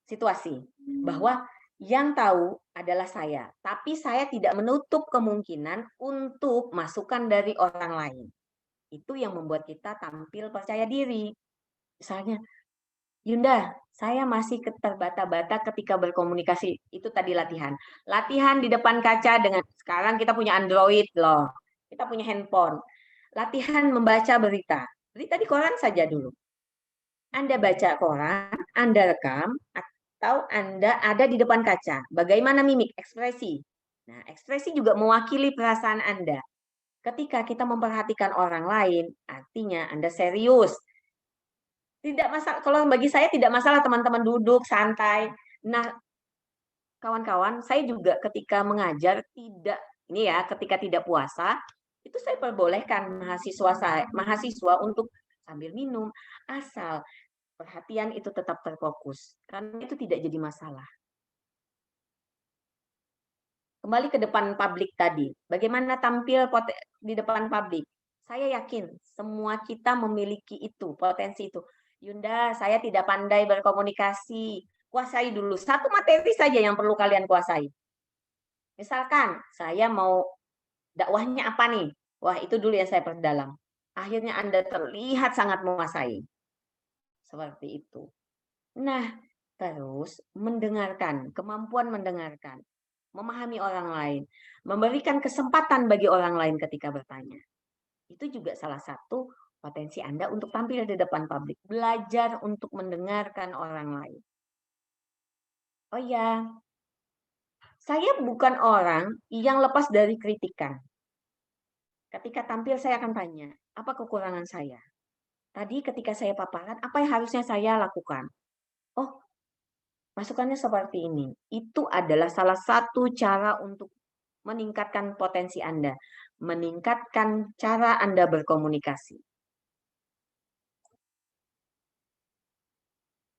situasi. Bahwa yang tahu adalah saya. Tapi saya tidak menutup kemungkinan untuk masukan dari orang lain. Itu yang membuat kita tampil percaya diri. Misalnya, Yunda, saya masih terbata-bata ketika berkomunikasi. Itu tadi latihan. Latihan di depan kaca dengan, sekarang kita punya Android loh. Kita punya handphone. Latihan membaca berita. Berita di koran saja dulu. Anda baca koran, Anda rekam, atau Anda ada di depan kaca. Bagaimana mimik, ekspresi. Nah, ekspresi juga mewakili perasaan Anda. Ketika kita memperhatikan orang lain, artinya Anda serius. Tidak masalah, kalau bagi saya tidak masalah teman-teman duduk santai. Nah, kawan-kawan, saya juga ketika mengajar ketika tidak puasa, itu saya perbolehkan mahasiswa untuk sambil minum, asal perhatian itu tetap terfokus. Karena itu tidak jadi masalah. Kembali ke depan publik tadi, bagaimana tampil di depan publik? Saya yakin semua kita memiliki itu, potensi itu. Yunda, saya tidak pandai berkomunikasi. Kuasai dulu. Satu materi saja yang perlu kalian kuasai. Misalkan, saya mau dakwahnya apa nih? Wah, itu dulu yang saya perdalam. Akhirnya Anda terlihat sangat menguasai. Seperti itu. Nah, terus mendengarkan, kemampuan mendengarkan, memahami orang lain, memberikan kesempatan bagi orang lain ketika bertanya. Itu juga salah satu potensi Anda untuk tampil di depan publik. Belajar untuk mendengarkan orang lain. Oh ya, saya bukan orang yang lepas dari kritikan. Ketika tampil saya akan tanya, apa kekurangan saya? Tadi ketika saya paparan, apa yang harusnya saya lakukan? Oh, masukannya seperti ini. Itu adalah salah satu cara untuk meningkatkan potensi Anda. Meningkatkan cara Anda berkomunikasi.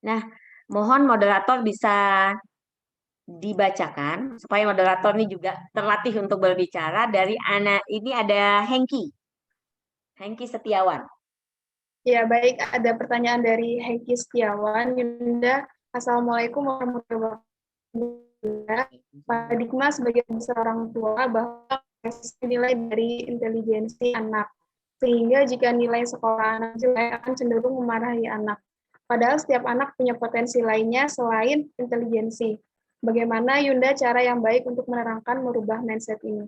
Nah, mohon moderator bisa dibacakan supaya moderator ini juga terlatih untuk berbicara. Dari anak ini ada Hengki Setiawan. Ya, baik. Ada pertanyaan dari Hengki Setiawan. Yunda, Assalamualaikum warahmatullahi wabarakatuh. Pak Dikma sebagai seorang tua bahwa nilai dari intelijensi anak. Sehingga jika nilai sekolah anak jelek akan cenderung memarahi anak. Padahal setiap anak punya potensi lainnya selain intelijensi. Bagaimana Yunda cara yang baik untuk menerangkan merubah mindset ini?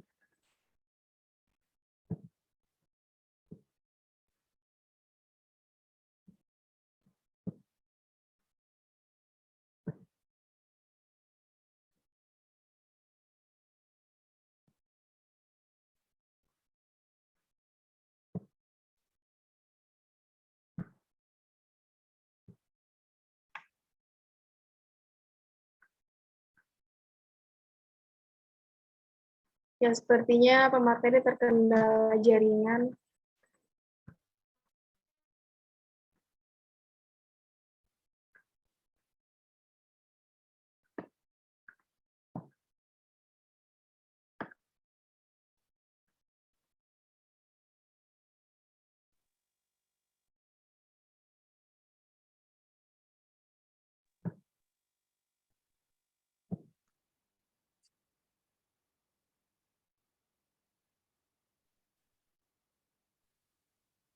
Ya, sepertinya pemateri terkendala jaringan.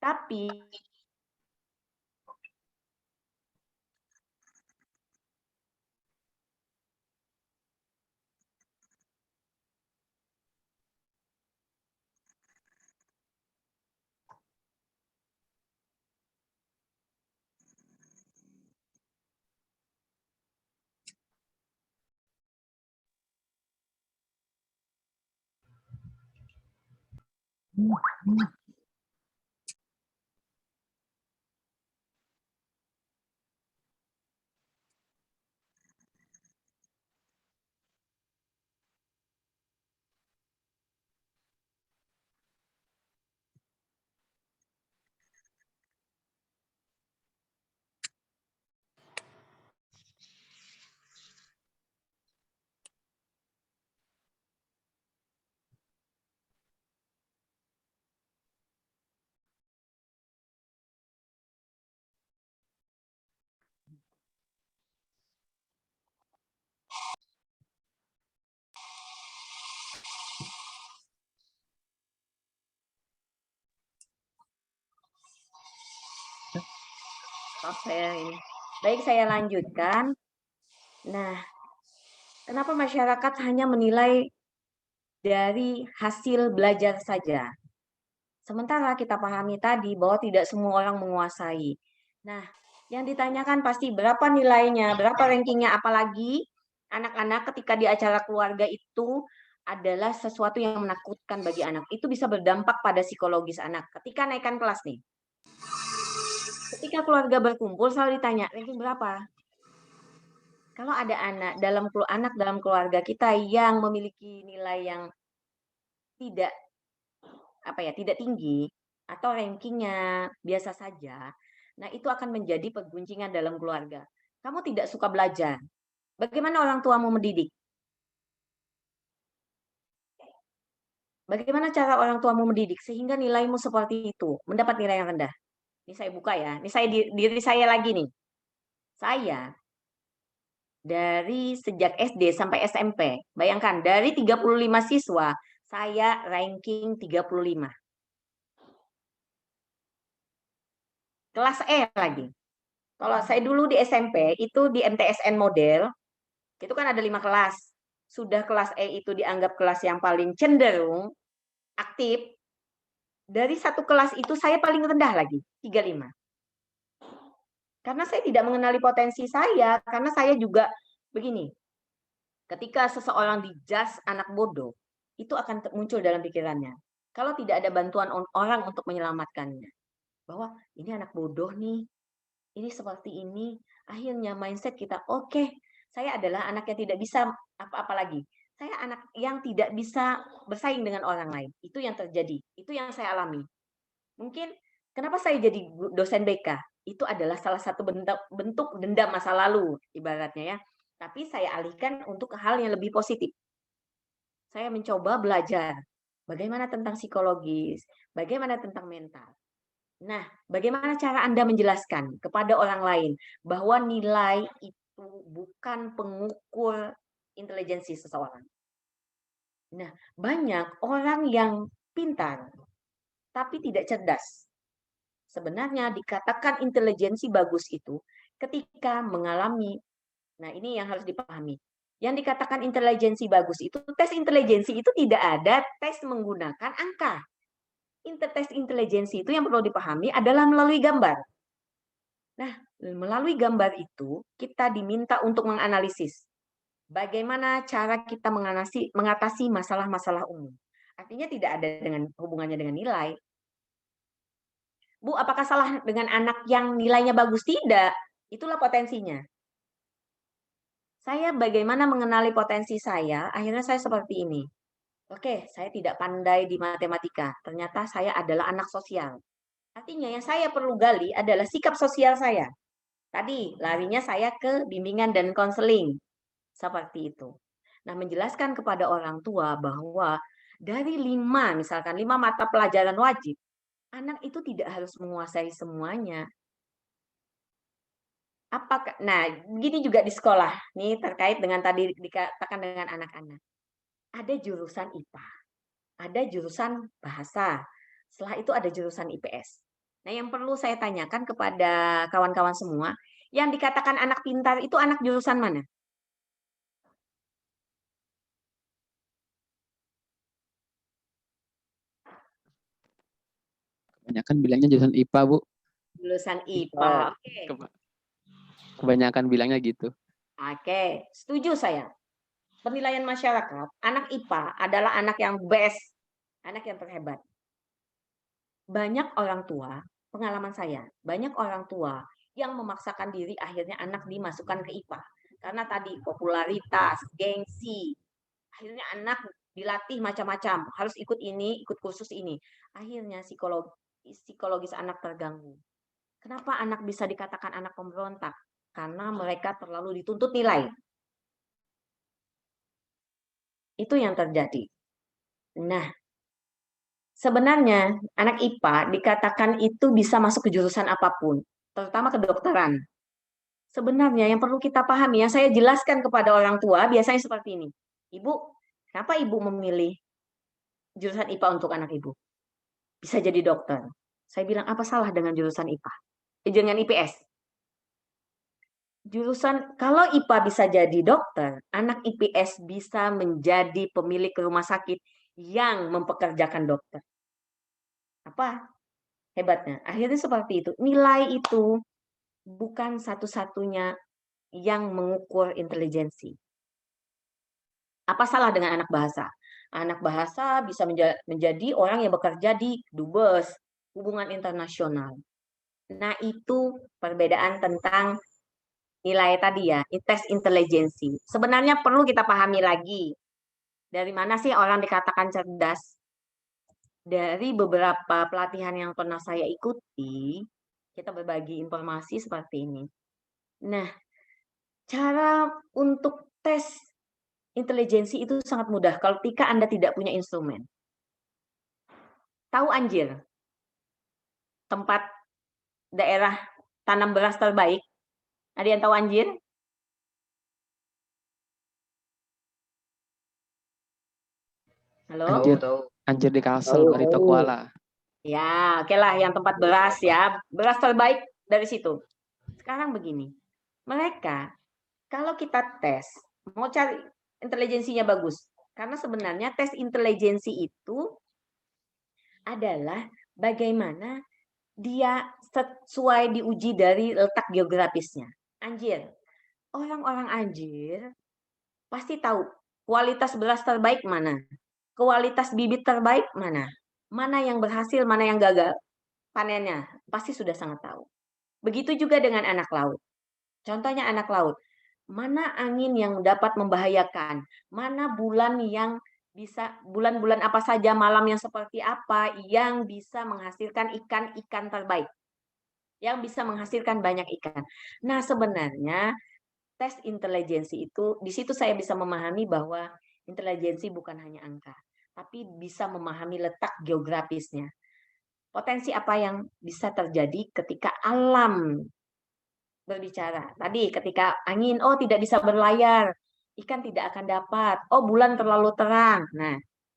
Tapi apa ya ini? Baik, saya lanjutkan. Nah, kenapa masyarakat hanya menilai dari hasil belajar saja? Sementara kita pahami tadi bahwa tidak semua orang menguasai. Nah, yang ditanyakan pasti berapa nilainya, berapa rankingnya, apalagi anak-anak ketika di acara keluarga itu adalah sesuatu yang menakutkan bagi anak. Itu bisa berdampak pada psikologis anak. Ketika naikkan kelas nih, ketika keluarga berkumpul selalu ditanya, ranking berapa? Kalau ada anak dalam keluarga kita yang memiliki nilai yang tidak tidak tinggi atau rankingnya biasa saja, nah itu akan menjadi peguncingan dalam keluarga. Kamu tidak suka belajar. Bagaimana orang tuamu mendidik? Bagaimana cara orang tuamu mendidik sehingga nilaimu seperti itu, mendapat nilai yang rendah? Ini saya buka ya. Ini saya diri saya lagi nih. Saya dari sejak SD sampai SMP, bayangkan dari 35 siswa, saya ranking 35. Kelas E lagi. Kalau saya dulu di SMP, itu di MTSN model, itu kan ada 5 kelas. Sudah kelas E itu dianggap kelas yang paling cenderung, aktif. Dari satu kelas itu saya paling rendah lagi, 35. Karena saya tidak mengenali potensi saya, karena saya juga begini, ketika seseorang dijudge anak bodoh, itu akan muncul dalam pikirannya. Kalau tidak ada bantuan orang untuk menyelamatkannya. Bahwa ini anak bodoh nih, ini seperti ini, akhirnya mindset kita, oke, saya adalah anak yang tidak bisa apa-apa lagi. Saya anak yang tidak bisa bersaing dengan orang lain. Itu yang terjadi, itu yang saya alami. Mungkin kenapa saya jadi dosen BK? Itu adalah salah satu bentuk dendam masa lalu, ibaratnya ya. Tapi saya alihkan untuk hal yang lebih positif. Saya mencoba belajar bagaimana tentang psikologis, bagaimana tentang mental. Nah, bagaimana cara Anda menjelaskan kepada orang lain bahwa nilai itu bukan pengukur intelijensi seseorang? Nah, banyak orang yang pintar tapi tidak cerdas. Sebenarnya dikatakan intelijensi bagus itu ketika mengalami, nah ini yang harus dipahami. Yang dikatakan intelijensi bagus itu, tes intelijensi itu tidak ada tes menggunakan angka. Tes intelijensi itu yang perlu dipahami adalah melalui gambar. Nah, melalui gambar itu kita diminta untuk menganalisis bagaimana cara kita mengatasi masalah-masalah umum. Artinya tidak ada hubungannya dengan nilai. Bu, apakah salah dengan anak yang nilainya bagus? Tidak. Itulah potensinya. Saya bagaimana mengenali potensi saya, akhirnya saya seperti ini. Oke, saya tidak pandai di matematika. Ternyata saya adalah anak sosial. Artinya yang saya perlu gali adalah sikap sosial saya. Tadi larinya saya ke bimbingan dan konseling. Seperti itu. Nah, menjelaskan kepada orang tua bahwa dari 5, misalkan 5 mata pelajaran wajib, anak itu tidak harus menguasai semuanya. Nah, begini juga di sekolah. Nih terkait dengan tadi dikatakan dengan anak-anak. Ada jurusan IPA, ada jurusan bahasa. Setelah itu ada jurusan IPS. Nah, yang perlu saya tanyakan kepada kawan-kawan semua, yang dikatakan anak pintar itu anak jurusan mana? Kebanyakan bilangnya jurusan IPA, Bu. Jurusan IPA. Oke. Kebanyakan bilangnya gitu. Oke, setuju saya. Penilaian masyarakat, anak IPA adalah anak yang best, anak yang terhebat. Banyak orang tua, pengalaman saya, banyak orang tua yang memaksakan diri akhirnya anak dimasukkan ke IPA. Karena tadi popularitas, gengsi. Akhirnya anak dilatih macam-macam, harus ikut ini, ikut kursus ini. Akhirnya psikologis anak terganggu. Kenapa anak bisa dikatakan anak pemberontak? Karena mereka terlalu dituntut nilai. Itu yang terjadi. Nah, sebenarnya anak IPA dikatakan itu bisa masuk ke jurusan apapun, terutama kedokteran. Sebenarnya yang perlu kita pahami, yang saya jelaskan kepada orang tua biasanya seperti ini. Ibu, kenapa ibu memilih jurusan IPA untuk anak ibu? Bisa jadi dokter. Saya bilang, apa salah dengan jurusan IPA? Dengan IPS? Kalau IPA bisa jadi dokter, anak IPS bisa menjadi pemilik rumah sakit yang mempekerjakan dokter. Apa hebatnya? Akhirnya seperti itu. Nilai itu bukan satu-satunya yang mengukur intelijensi. Apa salah dengan anak bahasa? Anak bahasa bisa menjadi orang yang bekerja di dubes, hubungan internasional. Nah, itu perbedaan tentang nilai tadi ya, tes intelijensi. Sebenarnya perlu kita pahami lagi. Dari mana sih orang dikatakan cerdas? Dari beberapa pelatihan yang pernah saya ikuti, kita berbagi informasi seperti ini. Nah, cara untuk tes intelijensi itu sangat mudah kalau ketika Anda tidak punya instrumen. Tahu Anjir? Tempat daerah tanam beras terbaik. Ada yang tahu Anjir? Halo? Anjir di Kalsel, Barito Kuala. Ya, oke lah yang tempat beras ya. Beras terbaik dari situ. Sekarang begini. Mereka, kalau kita tes, mau cari intelijensinya bagus. Karena sebenarnya tes intelijensi itu adalah bagaimana dia sesuai diuji dari letak geografisnya. Anjir. Orang-orang Anjir pasti tahu kualitas beras terbaik mana. Kualitas bibit terbaik mana? Mana yang berhasil, mana yang gagal panennya. Pasti sudah sangat tahu. Begitu juga dengan anak laut. Contohnya anak laut. Mana angin yang dapat membahayakan? Mana bulan yang bisa, bulan-bulan apa saja, malam yang seperti apa, yang bisa menghasilkan ikan-ikan terbaik. Yang bisa menghasilkan banyak ikan. Nah, sebenarnya tes intelijensi itu, di situ saya bisa memahami bahwa intelijensi bukan hanya angka, tapi bisa memahami letak geografisnya. Potensi apa yang bisa terjadi ketika alam berbicara. Tadi ketika angin, oh tidak bisa berlayar, ikan tidak akan dapat, oh bulan terlalu terang. Nah,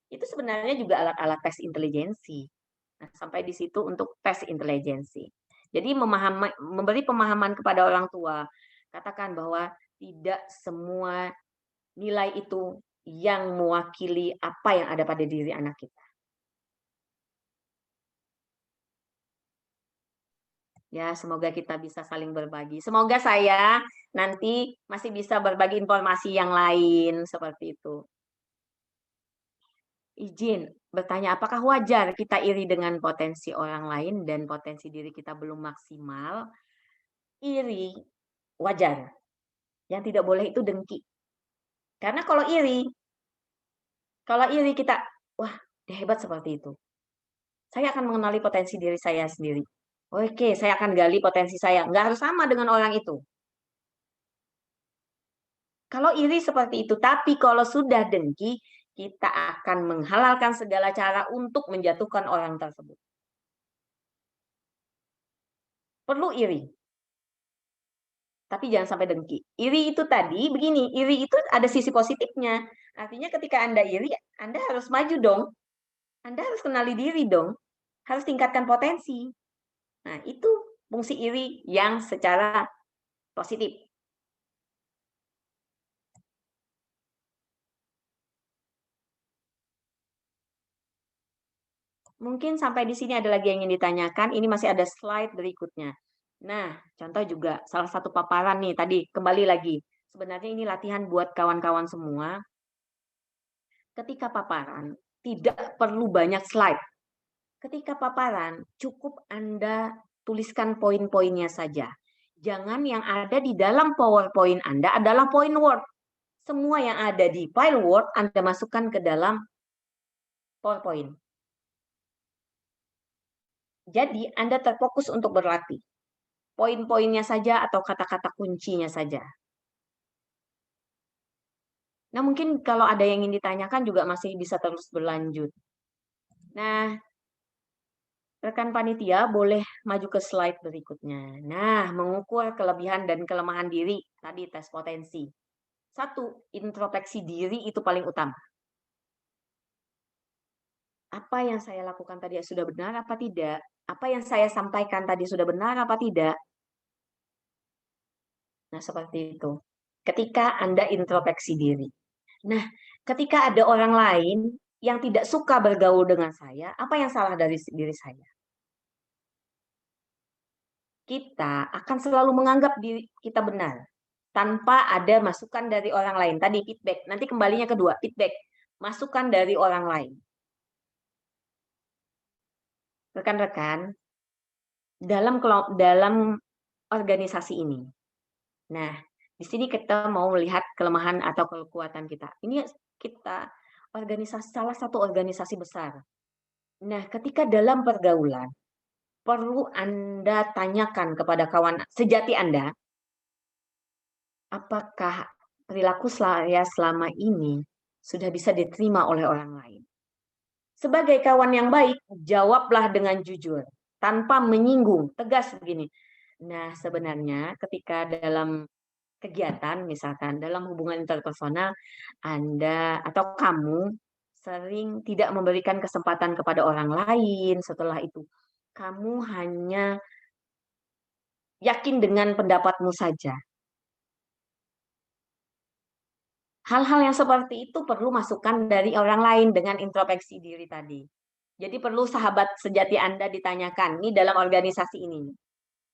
itu sebenarnya juga alat-alat tes intelijensi. Nah, sampai di situ untuk tes intelijensi. Jadi memberi pemahaman kepada orang tua, katakan bahwa tidak semua nilai itu yang mewakili apa yang ada pada diri anak kita. Ya, semoga kita bisa saling berbagi. Semoga saya nanti masih bisa berbagi informasi yang lain seperti itu. Izin bertanya, apakah wajar kita iri dengan potensi orang lain dan potensi diri kita belum maksimal? Iri wajar. Yang tidak boleh itu dengki. Karena kalau iri kita, wah dia hebat seperti itu. Saya akan mengenali potensi diri saya sendiri. Oke, saya akan gali potensi saya. Nggak harus sama dengan orang itu. Kalau iri seperti itu, tapi kalau sudah dengki, kita akan menghalalkan segala cara untuk menjatuhkan orang tersebut. Perlu iri. Tapi jangan sampai dengki. Iri itu tadi, begini, iri itu ada sisi positifnya. Artinya ketika Anda iri, Anda harus maju dong. Anda harus kenali diri dong. Harus tingkatkan potensi. Nah, itu fungsi iri yang secara positif. Mungkin sampai di sini ada lagi yang ingin ditanyakan. Ini masih ada slide berikutnya. Nah, contoh juga salah satu paparan nih tadi, kembali lagi. Sebenarnya ini latihan buat kawan-kawan semua. Ketika paparan, tidak perlu banyak slide. Ketika paparan, cukup Anda tuliskan poin-poinnya saja. Jangan yang ada di dalam PowerPoint Anda adalah poin Word. Semua yang ada di file Word Anda masukkan ke dalam PowerPoint. Jadi Anda terfokus untuk berlatih. Poin-poinnya saja atau kata-kata kuncinya saja. Nah, mungkin kalau ada yang ingin ditanyakan juga masih bisa terus berlanjut. Nah, rekan panitia boleh maju ke slide berikutnya. Nah, mengukur kelebihan dan kelemahan diri. Tadi tes potensi. 1, introspeksi diri itu paling utama. Apa yang saya lakukan tadi sudah benar apa tidak? Apa yang saya sampaikan tadi sudah benar apa tidak? Nah, seperti itu. Ketika Anda introspeksi diri. Nah, ketika ada orang lain yang tidak suka bergaul dengan saya, apa yang salah dari diri saya? Kita akan selalu menganggap diri kita benar tanpa ada masukan dari orang lain. Tadi feedback, nanti kembalinya kedua, feedback, masukan dari orang lain. Rekan-rekan, dalam organisasi ini. Nah, di sini kita mau melihat kelemahan atau kekuatan kita. Ini kita salah satu organisasi besar. Nah, ketika dalam pergaulan, perlu Anda tanyakan kepada kawan sejati Anda, apakah perilaku saya selama ini sudah bisa diterima oleh orang lain? Sebagai kawan yang baik, jawablah dengan jujur, tanpa menyinggung, tegas begini. Nah, sebenarnya ketika dalam kegiatan, misalkan dalam hubungan interpersonal, Anda atau kamu sering tidak memberikan kesempatan kepada orang lain. Setelah itu, kamu hanya yakin dengan pendapatmu saja. Hal-hal yang seperti itu perlu masukan dari orang lain dengan introspeksi diri tadi. Jadi perlu sahabat sejati Anda ditanyakan, ini dalam organisasi ini.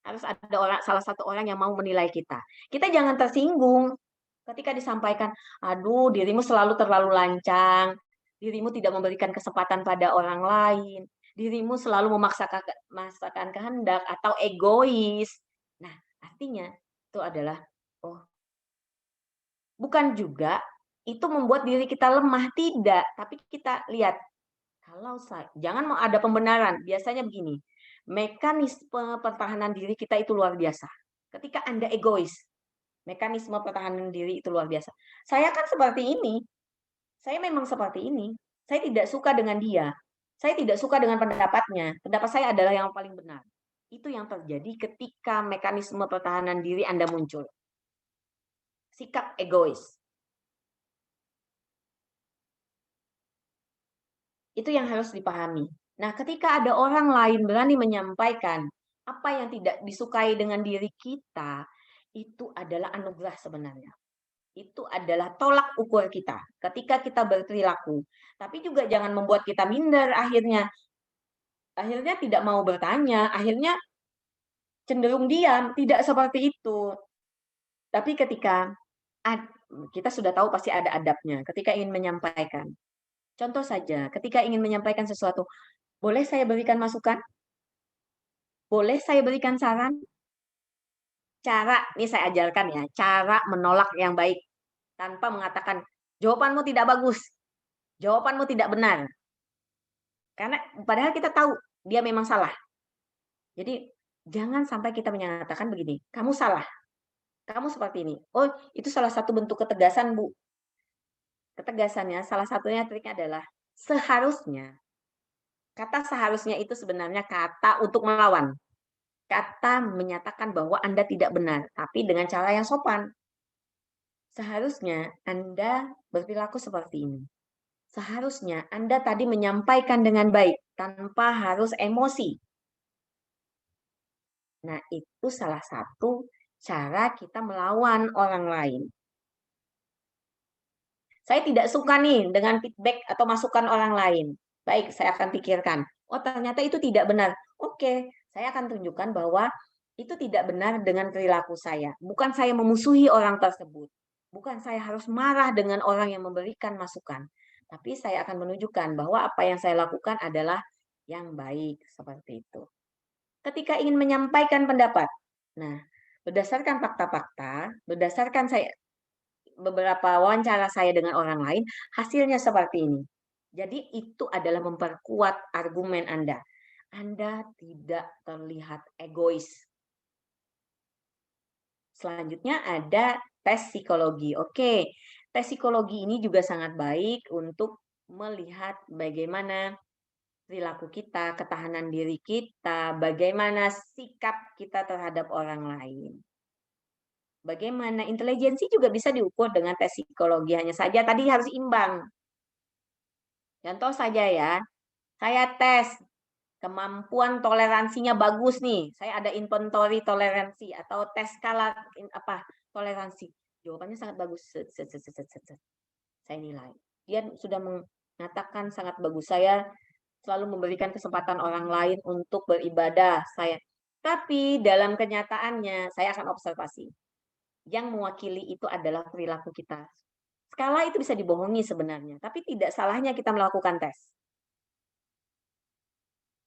Harus ada salah satu orang yang mau menilai kita. Kita jangan tersinggung ketika disampaikan, aduh dirimu selalu terlalu lancang, dirimu tidak memberikan kesempatan pada orang lain, dirimu selalu memaksakan kehendak atau egois. Nah, artinya itu adalah, oh, bukan juga itu membuat diri kita lemah, tidak. Tapi kita lihat, kalau jangan mau ada pembenaran, biasanya begini, mekanisme pertahanan diri kita itu luar biasa. Ketika Anda egois, mekanisme pertahanan diri itu luar biasa. Saya kan seperti ini. Saya memang seperti ini. Saya tidak suka dengan dia. Saya tidak suka dengan pendapatnya. Pendapat saya adalah yang paling benar. Itu yang terjadi ketika mekanisme pertahanan diri Anda muncul. Sikap egois. Itu yang harus dipahami. Nah, ketika ada orang lain berani menyampaikan apa yang tidak disukai dengan diri kita, itu adalah anugerah sebenarnya. Itu adalah tolak ukur kita ketika kita berperilaku. Tapi juga jangan membuat kita minder akhirnya. Akhirnya tidak mau bertanya, akhirnya cenderung diam, tidak seperti itu. Tapi ketika kita sudah tahu pasti ada adabnya ketika ingin menyampaikan. Contoh saja, ketika ingin menyampaikan sesuatu, boleh saya berikan masukan? Boleh saya berikan saran? Cara, ini saya ajarkan ya, cara menolak yang baik. Tanpa mengatakan, jawabanmu tidak bagus, jawabanmu tidak benar. Karena padahal kita tahu, dia memang salah. Jadi, jangan sampai kita menyatakan begini, kamu salah, kamu seperti ini. Oh, itu salah satu bentuk ketegasan, Bu. Ketegasannya, salah satunya triknya adalah seharusnya. Kata seharusnya itu sebenarnya kata untuk melawan. Kata menyatakan bahwa Anda tidak benar, tapi dengan cara yang sopan. Seharusnya Anda berperilaku seperti ini. Seharusnya Anda tadi menyampaikan dengan baik, tanpa harus emosi. Nah, itu salah satu cara kita melawan orang lain. Saya tidak suka nih dengan feedback atau masukan orang lain. Baik, saya akan pikirkan. Oh, ternyata itu tidak benar. Oke, saya akan tunjukkan bahwa itu tidak benar dengan perilaku saya. Bukan saya memusuhi orang tersebut. Bukan saya harus marah dengan orang yang memberikan masukan. Tapi saya akan menunjukkan bahwa apa yang saya lakukan adalah yang baik. Seperti itu. Ketika ingin menyampaikan pendapat. Nah, berdasarkan fakta-fakta, berdasarkan beberapa wawancara saya dengan orang lain, hasilnya seperti ini. Jadi itu adalah memperkuat argumen Anda. Anda tidak terlihat egois. Selanjutnya ada tes psikologi. Oke, tes psikologi ini juga sangat baik untuk melihat bagaimana perilaku kita, ketahanan diri kita, bagaimana sikap kita terhadap orang lain. Bagaimana intelijensi juga bisa diukur dengan tes psikologi, hanya saja tadi harus imbang. Contoh saja ya, saya tes kemampuan toleransinya bagus nih. Saya ada inventory toleransi atau tes skala toleransi. Jawabannya sangat bagus. Saya nilai. Dia sudah mengatakan sangat bagus. Saya selalu memberikan kesempatan orang lain untuk beribadah. Tapi dalam kenyataannya saya akan observasi. Yang mewakili itu adalah perilaku kita. Skala itu bisa dibohongi sebenarnya, tapi tidak salahnya kita melakukan tes.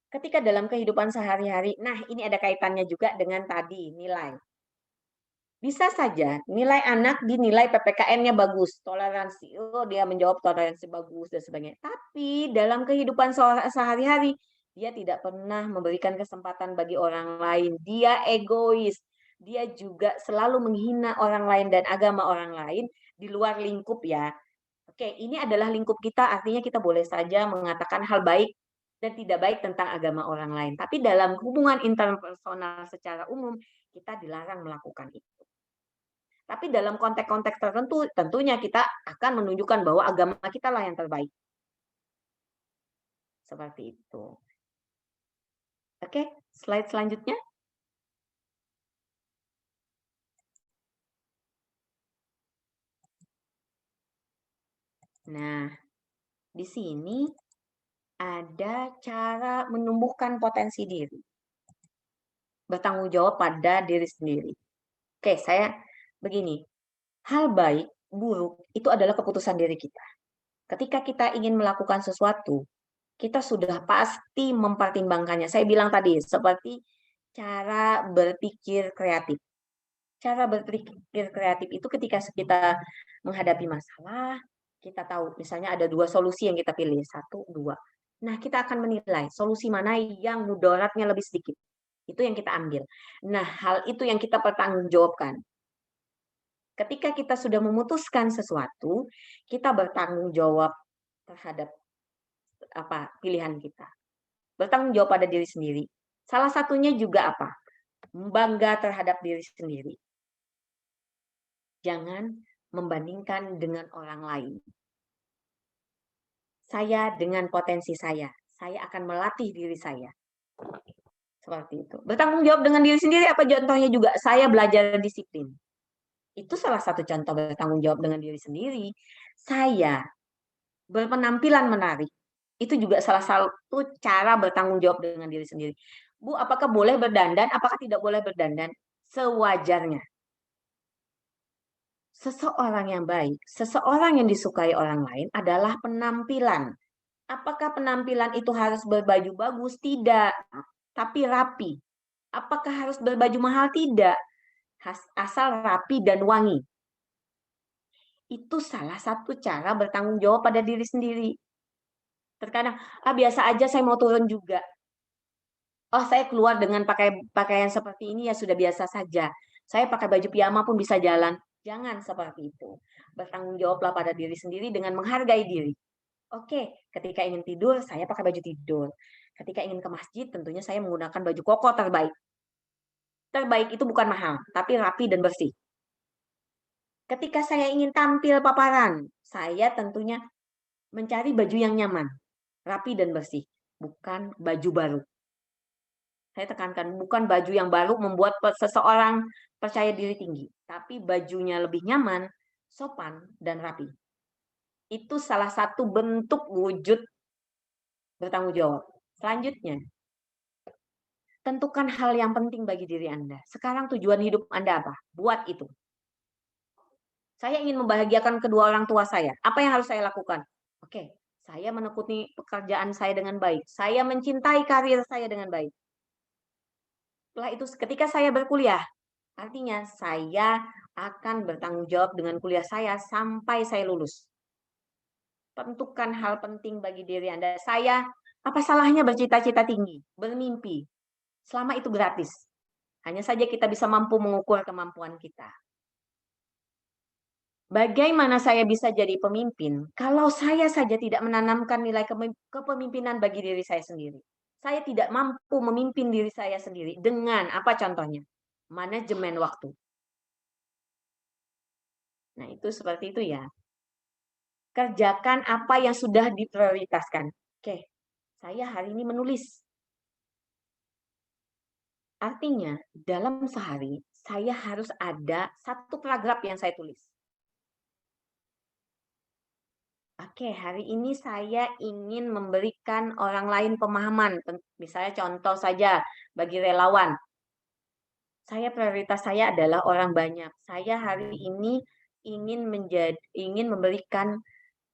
Ketika dalam kehidupan sehari-hari, nah ini ada kaitannya juga dengan tadi, nilai. Bisa saja nilai anak dinilai PPKN-nya bagus, toleransi, dia menjawab toleransi bagus dan sebagainya. Tapi dalam kehidupan sehari-hari, dia tidak pernah memberikan kesempatan bagi orang lain. Dia egois. Dia juga selalu menghina orang lain dan agama orang lain di luar lingkup ya. Oke, ini adalah lingkup kita, artinya kita boleh saja mengatakan hal baik dan tidak baik tentang agama orang lain. Tapi dalam hubungan interpersonal secara umum, kita dilarang melakukan itu. Tapi dalam konteks-konteks tertentu, tentunya kita akan menunjukkan bahwa agama kita lah yang terbaik. Seperti itu. Oke, slide selanjutnya. Nah, di sini ada cara menumbuhkan potensi diri. Bertanggung jawab pada diri sendiri. Oke, saya begini. Hal baik, buruk, itu adalah keputusan diri kita. Ketika kita ingin melakukan sesuatu, kita sudah pasti mempertimbangkannya. Saya bilang tadi, seperti cara berpikir kreatif. Cara berpikir kreatif itu ketika kita menghadapi masalah, kita tahu misalnya ada 2 solusi yang kita pilih, 1, 2. Nah, kita akan menilai solusi mana yang mudaratnya lebih sedikit. Itu yang kita ambil. Nah, hal itu yang kita pertanggungjawabkan. Ketika kita sudah memutuskan sesuatu, kita bertanggung jawab terhadap pilihan kita. Bertanggung jawab pada diri sendiri. Salah satunya juga bangga terhadap diri sendiri. Jangan membandingkan dengan orang lain. Saya dengan potensi saya akan melatih diri saya. Seperti itu. Bertanggung jawab dengan diri sendiri, apa contohnya juga? Saya belajar disiplin. Itu salah satu contoh bertanggung jawab dengan diri sendiri. Saya berpenampilan menarik. Itu juga salah satu cara bertanggung jawab dengan diri sendiri. Bu, apakah boleh berdandan? Apakah tidak boleh berdandan? Sewajarnya. Seseorang yang baik, seseorang yang disukai orang lain adalah penampilan. Apakah penampilan itu harus berbaju bagus? Tidak, tapi rapi. Apakah harus berbaju mahal? Tidak, asal rapi dan wangi. Itu salah satu cara bertanggung jawab pada diri sendiri. Terkadang, biasa aja saya mau turun juga. Oh, saya keluar dengan pakaian seperti ini ya sudah biasa saja. Saya pakai baju piyama pun bisa jalan. Jangan seperti itu. Bertanggung jawablah pada diri sendiri dengan menghargai diri. Oke, ketika ingin tidur, saya pakai baju tidur. Ketika ingin ke masjid, tentunya saya menggunakan baju koko terbaik. Terbaik itu bukan mahal, tapi rapi dan bersih. Ketika saya ingin tampil paparan, saya tentunya mencari baju yang nyaman, rapi dan bersih, bukan baju baru. Saya tekankan, bukan baju yang baru membuat seseorang percaya diri tinggi, tapi bajunya lebih nyaman, sopan, dan rapi. Itu salah satu bentuk wujud bertanggung jawab. Selanjutnya, tentukan hal yang penting bagi diri Anda. Sekarang tujuan hidup Anda apa? Buat itu. Saya ingin membahagiakan kedua orang tua saya. Apa yang harus saya lakukan? Oke, saya menekuni pekerjaan saya dengan baik. Saya mencintai karir saya dengan baik. Setelah itu, ketika saya berkuliah, artinya saya akan bertanggung jawab dengan kuliah saya sampai saya lulus. Tentukan hal penting bagi diri Anda. Apa salahnya bercita-cita tinggi, bermimpi, selama itu gratis. Hanya saja kita bisa mampu mengukur kemampuan kita. Bagaimana saya bisa jadi pemimpin kalau saya saja tidak menanamkan nilai kepemimpinan bagi diri saya sendiri? Saya tidak mampu memimpin diri saya sendiri dengan apa contohnya? Manajemen waktu. Nah, itu seperti itu ya. Kerjakan apa yang sudah diprioritaskan. Oke, saya hari ini menulis. Artinya, dalam sehari, saya harus ada 1 paragraf yang saya tulis. Oke, hari ini saya ingin memberikan orang lain pemahaman. Misalnya contoh saja bagi relawan. Prioritas saya adalah orang banyak. Saya hari ini ingin memberikan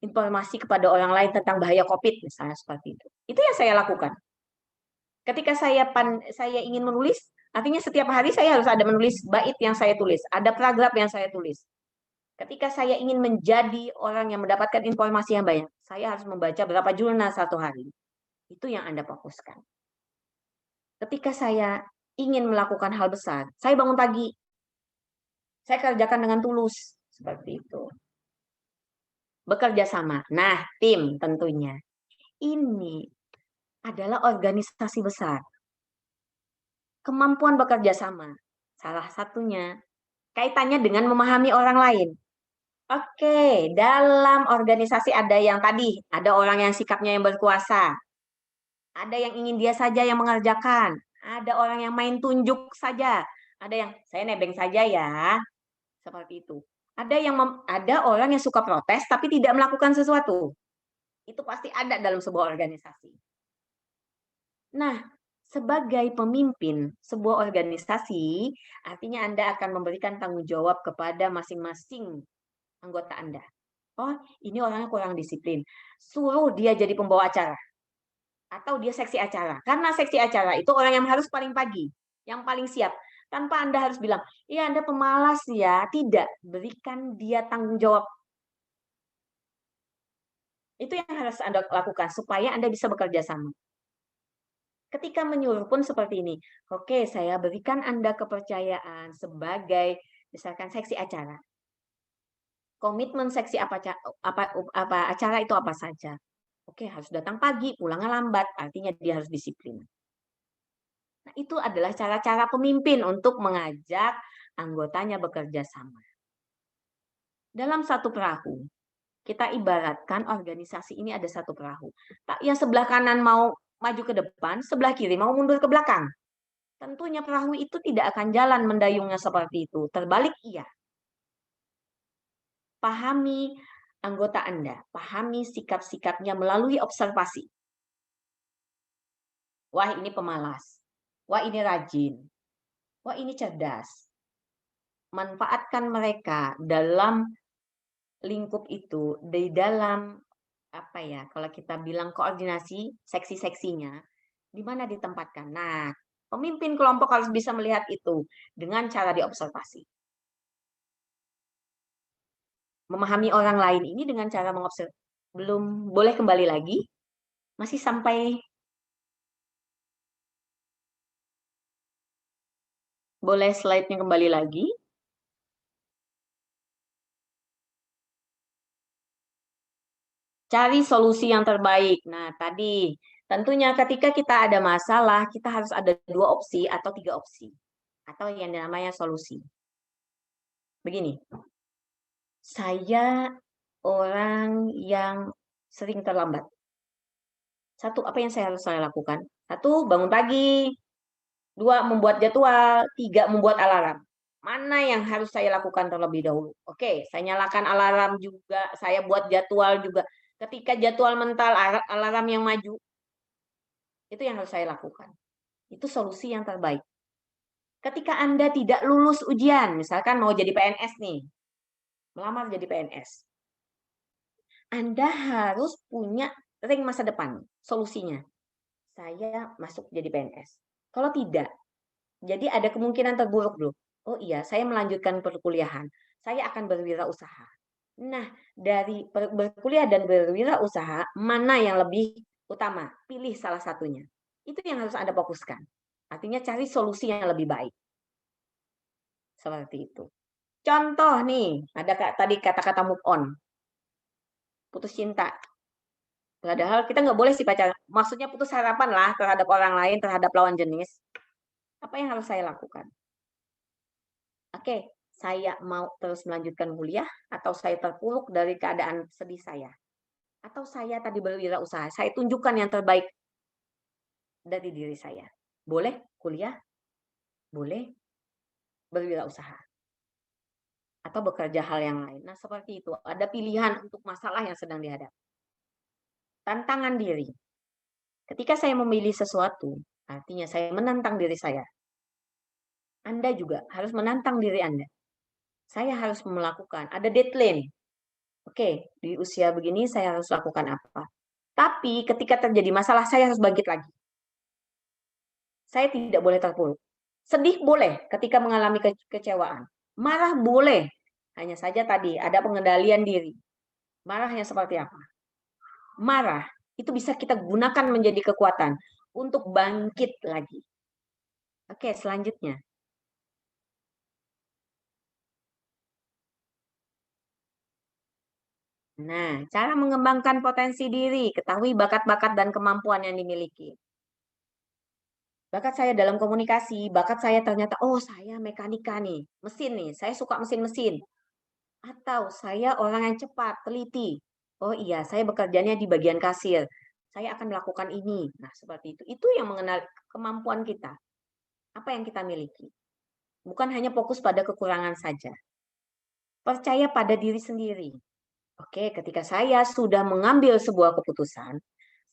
informasi kepada orang lain tentang bahaya COVID, misalnya seperti itu. Itu yang saya lakukan. Ketika saya ingin menulis, artinya setiap hari saya harus ada menulis bait yang saya tulis, ada paragraf yang saya tulis. Ketika saya ingin menjadi orang yang mendapatkan informasi yang banyak, saya harus membaca berapa jurnal 1 hari. Itu yang Anda fokuskan. Ketika saya ingin melakukan hal besar, saya bangun pagi. Saya kerjakan dengan tulus. Seperti itu. Bekerja sama. Nah, tim tentunya. Ini adalah organisasi besar. Kemampuan bekerja sama. Salah satunya kaitannya dengan memahami orang lain. Oke, dalam organisasi ada yang tadi, ada orang yang sikapnya yang berkuasa. Ada yang ingin dia saja yang mengerjakan. Ada orang yang main tunjuk saja. Ada yang saya nebeng saja ya. Seperti itu. Ada orang yang suka protes tapi tidak melakukan sesuatu. Itu pasti ada dalam sebuah organisasi. Nah, sebagai pemimpin sebuah organisasi, artinya Anda akan memberikan tanggung jawab kepada masing-masing anggota Anda. Oh, ini orangnya kurang disiplin. Suruh dia jadi pembawa acara. Atau dia seksi acara. Karena seksi acara itu orang yang harus paling pagi, yang paling siap. Tanpa Anda harus bilang, iya Anda pemalas ya. Tidak, berikan dia tanggung jawab. Itu yang harus Anda lakukan supaya Anda bisa bekerja sama. Ketika menyuruh pun seperti ini. Oke, saya berikan Anda kepercayaan sebagai misalkan seksi acara. Komitmen seksi acara itu apa saja. Oke, harus datang pagi, pulangnya lambat, artinya dia harus disiplin. Nah, itu adalah cara-cara pemimpin untuk mengajak anggotanya bekerja sama. Dalam satu perahu, kita ibaratkan organisasi ini ada satu perahu. Yang sebelah kanan mau maju ke depan, sebelah kiri mau mundur ke belakang. Tentunya perahu itu tidak akan jalan mendayungnya seperti itu. Terbalik iya. Pahami anggota Anda, pahami sikap-sikapnya melalui observasi. Wah, ini pemalas. Wah, ini rajin. Wah, ini cerdas. Manfaatkan mereka dalam lingkup itu, di dalam kalau kita bilang koordinasi, seksi-seksinya, di mana ditempatkan. Nah, pemimpin kelompok harus bisa melihat itu dengan cara diobservasi. Memahami orang lain ini dengan cara mengobservasi. Belum boleh kembali lagi? Masih sampai boleh slide-nya kembali lagi? Cari solusi yang terbaik. Nah, tadi tentunya ketika kita ada masalah, kita harus ada 2 opsi atau 3 opsi. Atau yang namanya solusi. Begini. Saya orang yang sering terlambat. 1, apa yang saya harus lakukan? 1, bangun pagi. 2 membuat jadwal, 3 membuat alarm. Mana yang harus saya lakukan terlebih dahulu? Oke, saya nyalakan alarm juga, saya buat jadwal juga. Ketika jadwal mental alarm yang maju, itu yang harus saya lakukan. Itu solusi yang terbaik. Ketika Anda tidak lulus ujian, misalkan mau jadi PNS nih, melamar jadi PNS. Anda harus punya ring masa depan, solusinya. Saya masuk jadi PNS. Kalau tidak, jadi ada kemungkinan terburuk dulu. Oh iya, saya melanjutkan perkuliahan. Saya akan berwirausaha. Nah, dari berkuliah dan berwirausaha, mana yang lebih utama? Pilih salah satunya. Itu yang harus Anda fokuskan. Artinya cari solusi yang lebih baik. Seperti itu. Contoh nih, ada tadi kata-kata move on. Putus cinta. Padahal kita nggak boleh sih pacaran. Maksudnya putus harapan lah terhadap orang lain, terhadap lawan jenis. Apa yang harus saya lakukan? Oke, saya mau terus melanjutkan kuliah atau saya terpuruk dari keadaan sedih saya? Atau saya tadi berwirausaha, saya tunjukkan yang terbaik dari diri saya. Boleh kuliah, boleh berwirausaha. Atau bekerja hal yang lain. Nah, seperti itu. Ada pilihan untuk masalah yang sedang dihadapi. Tantangan diri. Ketika saya memilih sesuatu, artinya saya menantang diri saya. Anda juga harus menantang diri Anda. Saya harus melakukan, ada deadline. Oke, di usia begini saya harus lakukan apa. Tapi ketika terjadi masalah, saya harus bangkit lagi. Saya tidak boleh terpuruk. Sedih boleh ketika mengalami kekecewaan. Marah boleh. Hanya saja tadi ada pengendalian diri. Marahnya seperti apa? Marah itu bisa kita gunakan menjadi kekuatan untuk bangkit lagi. Oke, selanjutnya. Nah, cara mengembangkan potensi diri, ketahui bakat-bakat dan kemampuan yang dimiliki. Bakat saya dalam komunikasi, bakat saya ternyata, oh saya mekanika nih, mesin nih, saya suka mesin-mesin. Atau saya orang yang cepat, teliti. Oh iya, saya bekerjanya di bagian kasir. Saya akan melakukan ini. Nah, seperti itu. Itu yang mengenal kemampuan kita. Apa yang kita miliki. Bukan hanya fokus pada kekurangan saja. Percaya pada diri sendiri. Oke, ketika saya sudah mengambil sebuah keputusan,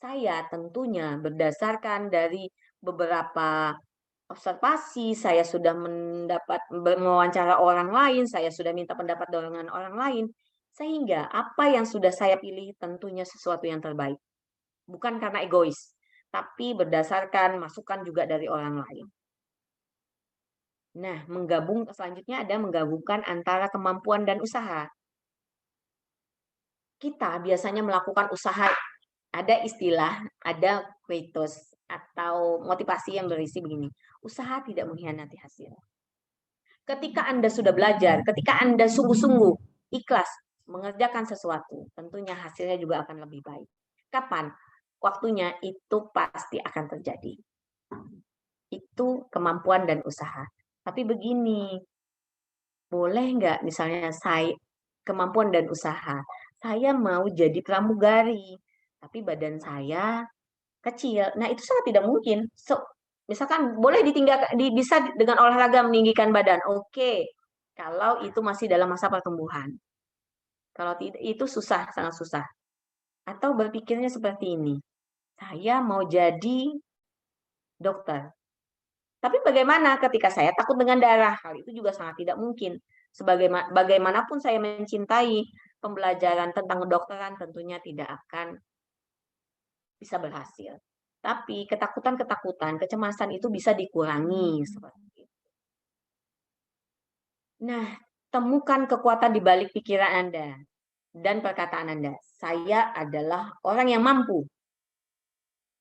saya tentunya berdasarkan dari beberapa observasi, saya sudah mendapat mewawancara orang lain, saya sudah minta pendapat dengan orang lain, sehingga apa yang sudah saya pilih tentunya sesuatu yang terbaik. Bukan karena egois, tapi berdasarkan masukan juga dari orang lain. Nah, selanjutnya ada menggabungkan antara kemampuan dan usaha. Kita biasanya melakukan usaha, ada istilah, ada kaitos atau motivasi yang berisi begini. Usaha tidak mengkhianati hasil. Ketika Anda sudah belajar, ketika Anda sungguh-sungguh ikhlas mengerjakan sesuatu, tentunya hasilnya juga akan lebih baik. Kapan? Waktunya itu pasti akan terjadi. Itu kemampuan dan usaha. Tapi begini, boleh nggak misalnya saya kemampuan dan usaha, saya mau jadi pramugari, tapi badan saya kecil. Nah, itu sangat tidak mungkin. Misalkan boleh bisa dengan olahraga meninggikan badan. Oke. Kalau itu masih dalam masa pertumbuhan. Kalau tidak, itu susah, sangat susah. Atau berpikirnya seperti ini. Saya mau jadi dokter. Tapi bagaimana ketika saya takut dengan darah? Hal itu juga sangat tidak mungkin. Bagaimanapun saya mencintai pembelajaran tentang kedokteran, tentunya tidak akan bisa berhasil. Tapi ketakutan-ketakutan, kecemasan itu bisa dikurangi seperti itu. Nah, temukan kekuatan di balik pikiran Anda dan perkataan Anda. Saya adalah orang yang mampu.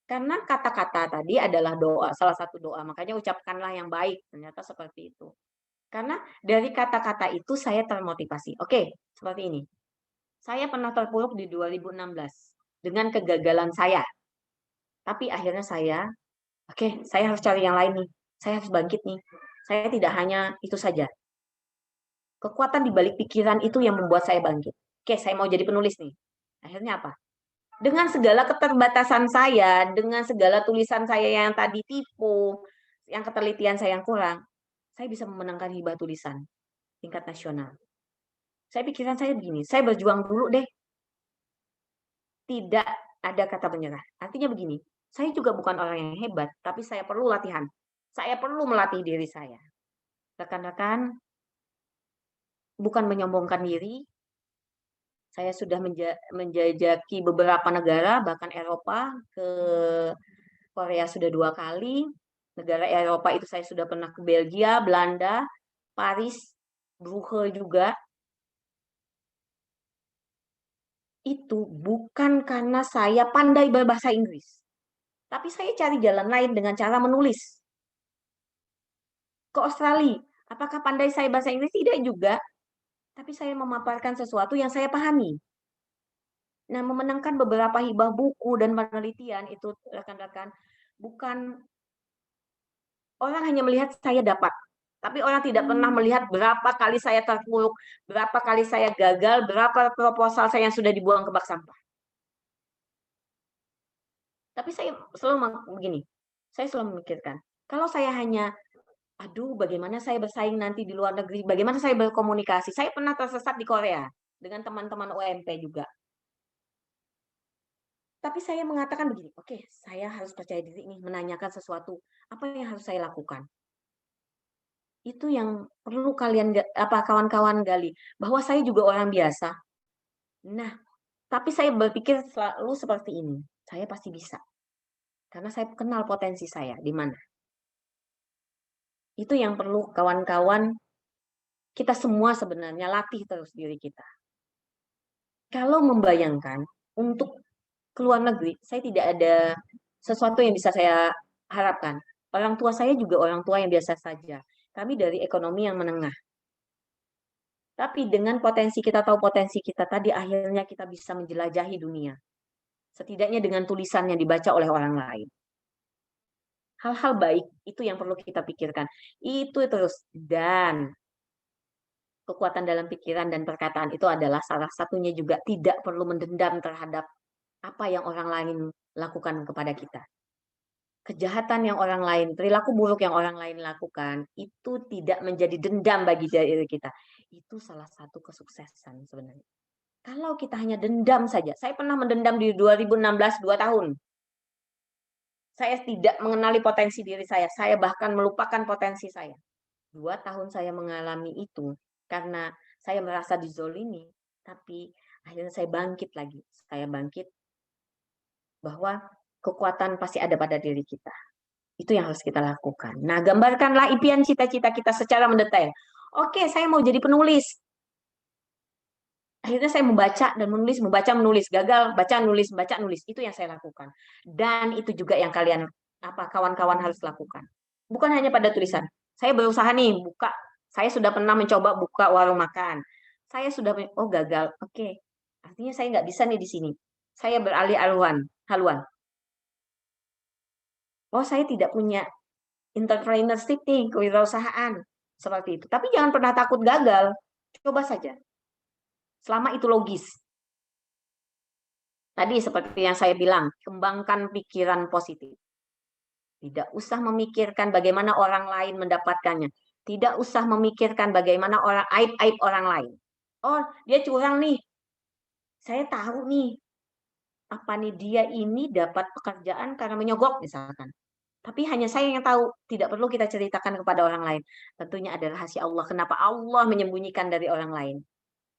Karena kata-kata tadi adalah doa, salah satu doa. Makanya ucapkanlah yang baik. Ternyata seperti itu. Karena dari kata-kata itu saya termotivasi. Oke, seperti ini. Saya pernah terpuruk di 2016 dengan kegagalan saya. Tapi akhirnya saya harus cari yang lain nih. Saya harus bangkit nih. Saya tidak hanya itu saja. Kekuatan di balik pikiran itu yang membuat saya bangkit. Oke, saya mau jadi penulis nih. Akhirnya apa? Dengan segala keterbatasan saya, dengan segala tulisan saya yang tadi tipu, yang ketelitian saya yang kurang, saya bisa memenangkan hibah tulisan tingkat nasional. Pikiran saya begini, saya berjuang dulu deh. Tidak ada kata menyerah. Artinya begini, saya juga bukan orang yang hebat, tapi saya perlu latihan. Saya perlu melatih diri saya. Rekan-rekan, bukan menyombongkan diri, saya sudah menjajaki beberapa negara, bahkan Eropa, ke Korea sudah 2 kali. Negara Eropa itu saya sudah pernah ke Belgia, Belanda, Paris, Brugge juga. Itu bukan karena saya pandai berbahasa Inggris. Tapi saya cari jalan lain dengan cara menulis. Ke Australia, apakah pandai saya bahasa Inggris? Tidak juga. Tapi saya memaparkan sesuatu yang saya pahami. Nah, memenangkan beberapa hibah buku dan penelitian itu, rekan-rekan, bukan orang hanya melihat saya dapat. Tapi orang tidak pernah melihat berapa kali saya terpuruk, berapa kali saya gagal, berapa proposal saya yang sudah dibuang ke bak sampah. Tapi saya selalu begini, saya selalu memikirkan, kalau saya hanya, aduh bagaimana saya bersaing nanti di luar negeri, bagaimana saya berkomunikasi. Saya pernah tersesat di Korea dengan teman-teman UMP juga. Tapi saya mengatakan begini, oke, saya harus percaya diri nih, menanyakan sesuatu, apa yang harus saya lakukan. Itu yang perlu kalian kawan-kawan gali, bahwa saya juga orang biasa. Nah, tapi saya berpikir selalu seperti ini, saya pasti bisa. Karena saya kenal potensi saya di mana. Itu yang perlu kawan-kawan kita semua sebenarnya latih terus diri kita. Kalau membayangkan untuk keluar negeri, saya tidak ada sesuatu yang bisa saya harapkan. Orang tua saya juga orang tua yang biasa saja. Kami dari ekonomi yang menengah. Tapi dengan potensi kita tahu potensi kita tadi, akhirnya kita bisa menjelajahi dunia. Setidaknya dengan tulisan yang dibaca oleh orang lain. Hal-hal baik itu yang perlu kita pikirkan. Itu terus. Dan kekuatan dalam pikiran dan perkataan itu adalah salah satunya juga tidak perlu mendendam terhadap apa yang orang lain lakukan kepada kita. Kejahatan yang orang lain, perilaku buruk yang orang lain lakukan, itu tidak menjadi dendam bagi diri kita. Itu salah satu kesuksesan sebenarnya. Kalau kita hanya dendam saja, saya pernah mendendam di 2016 2 tahun. Saya tidak mengenali potensi diri saya bahkan melupakan potensi saya. 2 tahun saya mengalami itu karena saya merasa dizolimi, tapi akhirnya saya bangkit lagi. Saya bangkit bahwa kekuatan pasti ada pada diri kita. Itu yang harus kita lakukan. Nah, gambarkanlah impian cita-cita kita secara mendetail. Oke, saya mau jadi penulis. Akhirnya saya membaca dan menulis, membaca, menulis. Gagal, baca, nulis, baca, nulis. Itu yang saya lakukan. Dan itu juga yang kalian, kawan-kawan harus lakukan. Bukan hanya pada tulisan. Saya berusaha nih, buka. Saya sudah pernah mencoba buka warung makan. Saya sudah, gagal. Oke. Artinya saya nggak bisa nih di sini. Saya beralih haluan. Saya tidak punya entrepreneurship nih, kewirausahaan. Seperti itu. Tapi jangan pernah takut gagal. Coba saja. Selama itu logis. Tadi seperti yang saya bilang, kembangkan pikiran positif. Tidak usah memikirkan bagaimana orang lain mendapatkannya. Tidak usah memikirkan bagaimana aib-aib orang lain. Oh, dia curang nih. Saya tahu nih. Apa nih dia ini dapat pekerjaan karena menyogok misalkan. Tapi hanya saya yang tahu, tidak perlu kita ceritakan kepada orang lain. Tentunya ada rahasia Allah. Kenapa Allah menyembunyikan dari orang lain?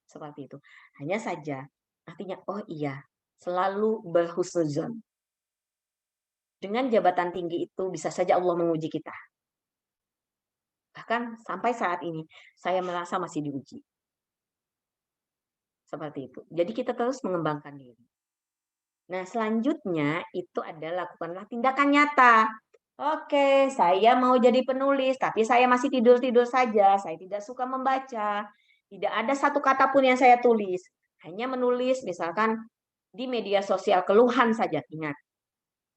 Seperti itu. Hanya saja, artinya, iya, selalu berhusnuzon. Dengan jabatan tinggi itu, bisa saja Allah menguji kita. Bahkan sampai saat ini, saya merasa masih diuji. Seperti itu. Jadi kita terus mengembangkan diri. Nah, selanjutnya itu adalah lakukanlah tindakan nyata. Oke, saya mau jadi penulis, tapi saya masih tidur-tidur saja. Saya tidak suka membaca. Tidak ada satu kata pun yang saya tulis. Hanya menulis, misalkan di media sosial, keluhan saja. Ingat,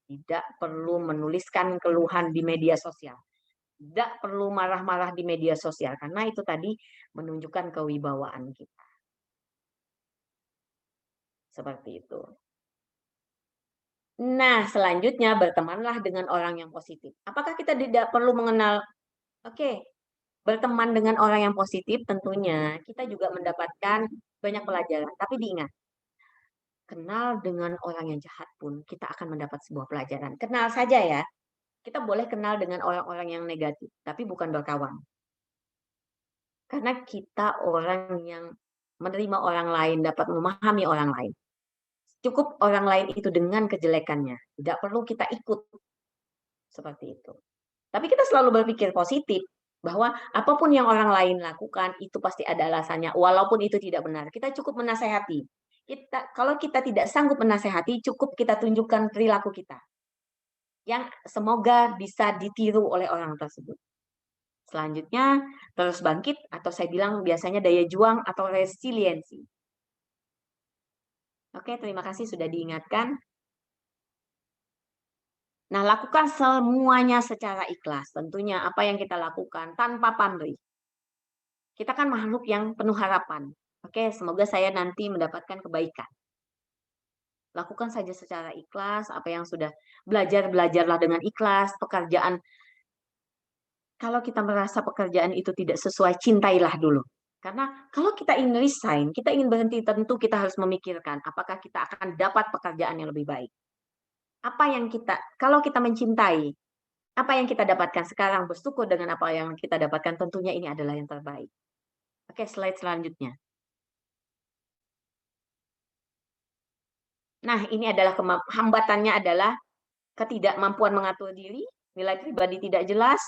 tidak perlu menuliskan keluhan di media sosial. Tidak perlu marah-marah di media sosial. Karena itu tadi menunjukkan kewibawaan kita. Seperti itu. Nah, selanjutnya bertemanlah dengan orang yang positif. Apakah kita tidak perlu mengenal, oke, berteman dengan orang yang positif tentunya kita juga mendapatkan banyak pelajaran. Tapi diingat, kenal dengan orang yang jahat pun kita akan mendapat sebuah pelajaran. Kenal saja ya. Kita boleh kenal dengan orang-orang yang negatif, tapi bukan berkawan. Karena kita orang yang menerima orang lain, dapat memahami orang lain. Cukup orang lain itu dengan kejelekannya. Tidak perlu kita ikut. Seperti itu. Tapi kita selalu berpikir positif. Bahwa apapun yang orang lain lakukan, itu pasti ada alasannya. Walaupun itu tidak benar. Kita cukup menasehati. Kalau kita tidak sanggup menasehati, cukup kita tunjukkan perilaku kita. Yang semoga bisa ditiru oleh orang tersebut. Selanjutnya, terus bangkit, atau saya bilang biasanya daya juang atau resiliensi. Oke, terima kasih sudah diingatkan. Nah, lakukan semuanya secara ikhlas. Tentunya apa yang kita lakukan tanpa pamrih. Kita kan makhluk yang penuh harapan. Oke, semoga saya nanti mendapatkan kebaikan. Lakukan saja secara ikhlas. Apa yang sudah belajarlah dengan ikhlas. Pekerjaan, kalau kita merasa pekerjaan itu tidak sesuai, cintailah dulu. Karena kalau kita ingin resign, kita ingin berhenti, tentu kita harus memikirkan apakah kita akan dapat pekerjaan yang lebih baik. Apa yang kalau kita mencintai, apa yang kita dapatkan sekarang, bersyukur dengan apa yang kita dapatkan, tentunya ini adalah yang terbaik. Oke, slide selanjutnya. Nah, ini adalah hambatannya adalah ketidakmampuan mengatur diri, nilai pribadi tidak jelas,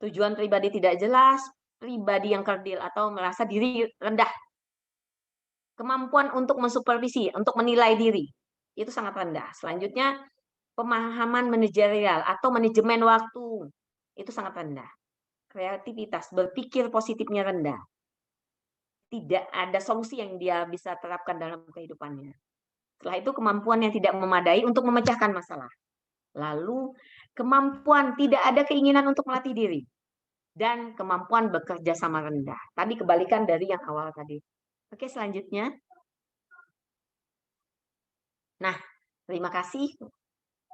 tujuan pribadi tidak jelas, pribadi yang kerdil atau merasa diri rendah. Kemampuan untuk mensupervisi, untuk menilai diri, itu sangat rendah. Selanjutnya, pemahaman manajerial atau manajemen waktu, itu sangat rendah. Kreativitas, berpikir positifnya rendah. Tidak ada solusi yang dia bisa terapkan dalam kehidupannya. Setelah itu, kemampuan yang tidak memadai untuk memecahkan masalah. Lalu, kemampuan tidak ada keinginan untuk melatih diri. Dan kemampuan bekerja sama rendah. Tadi kebalikan dari yang awal tadi. Oke, selanjutnya. Nah, terima kasih.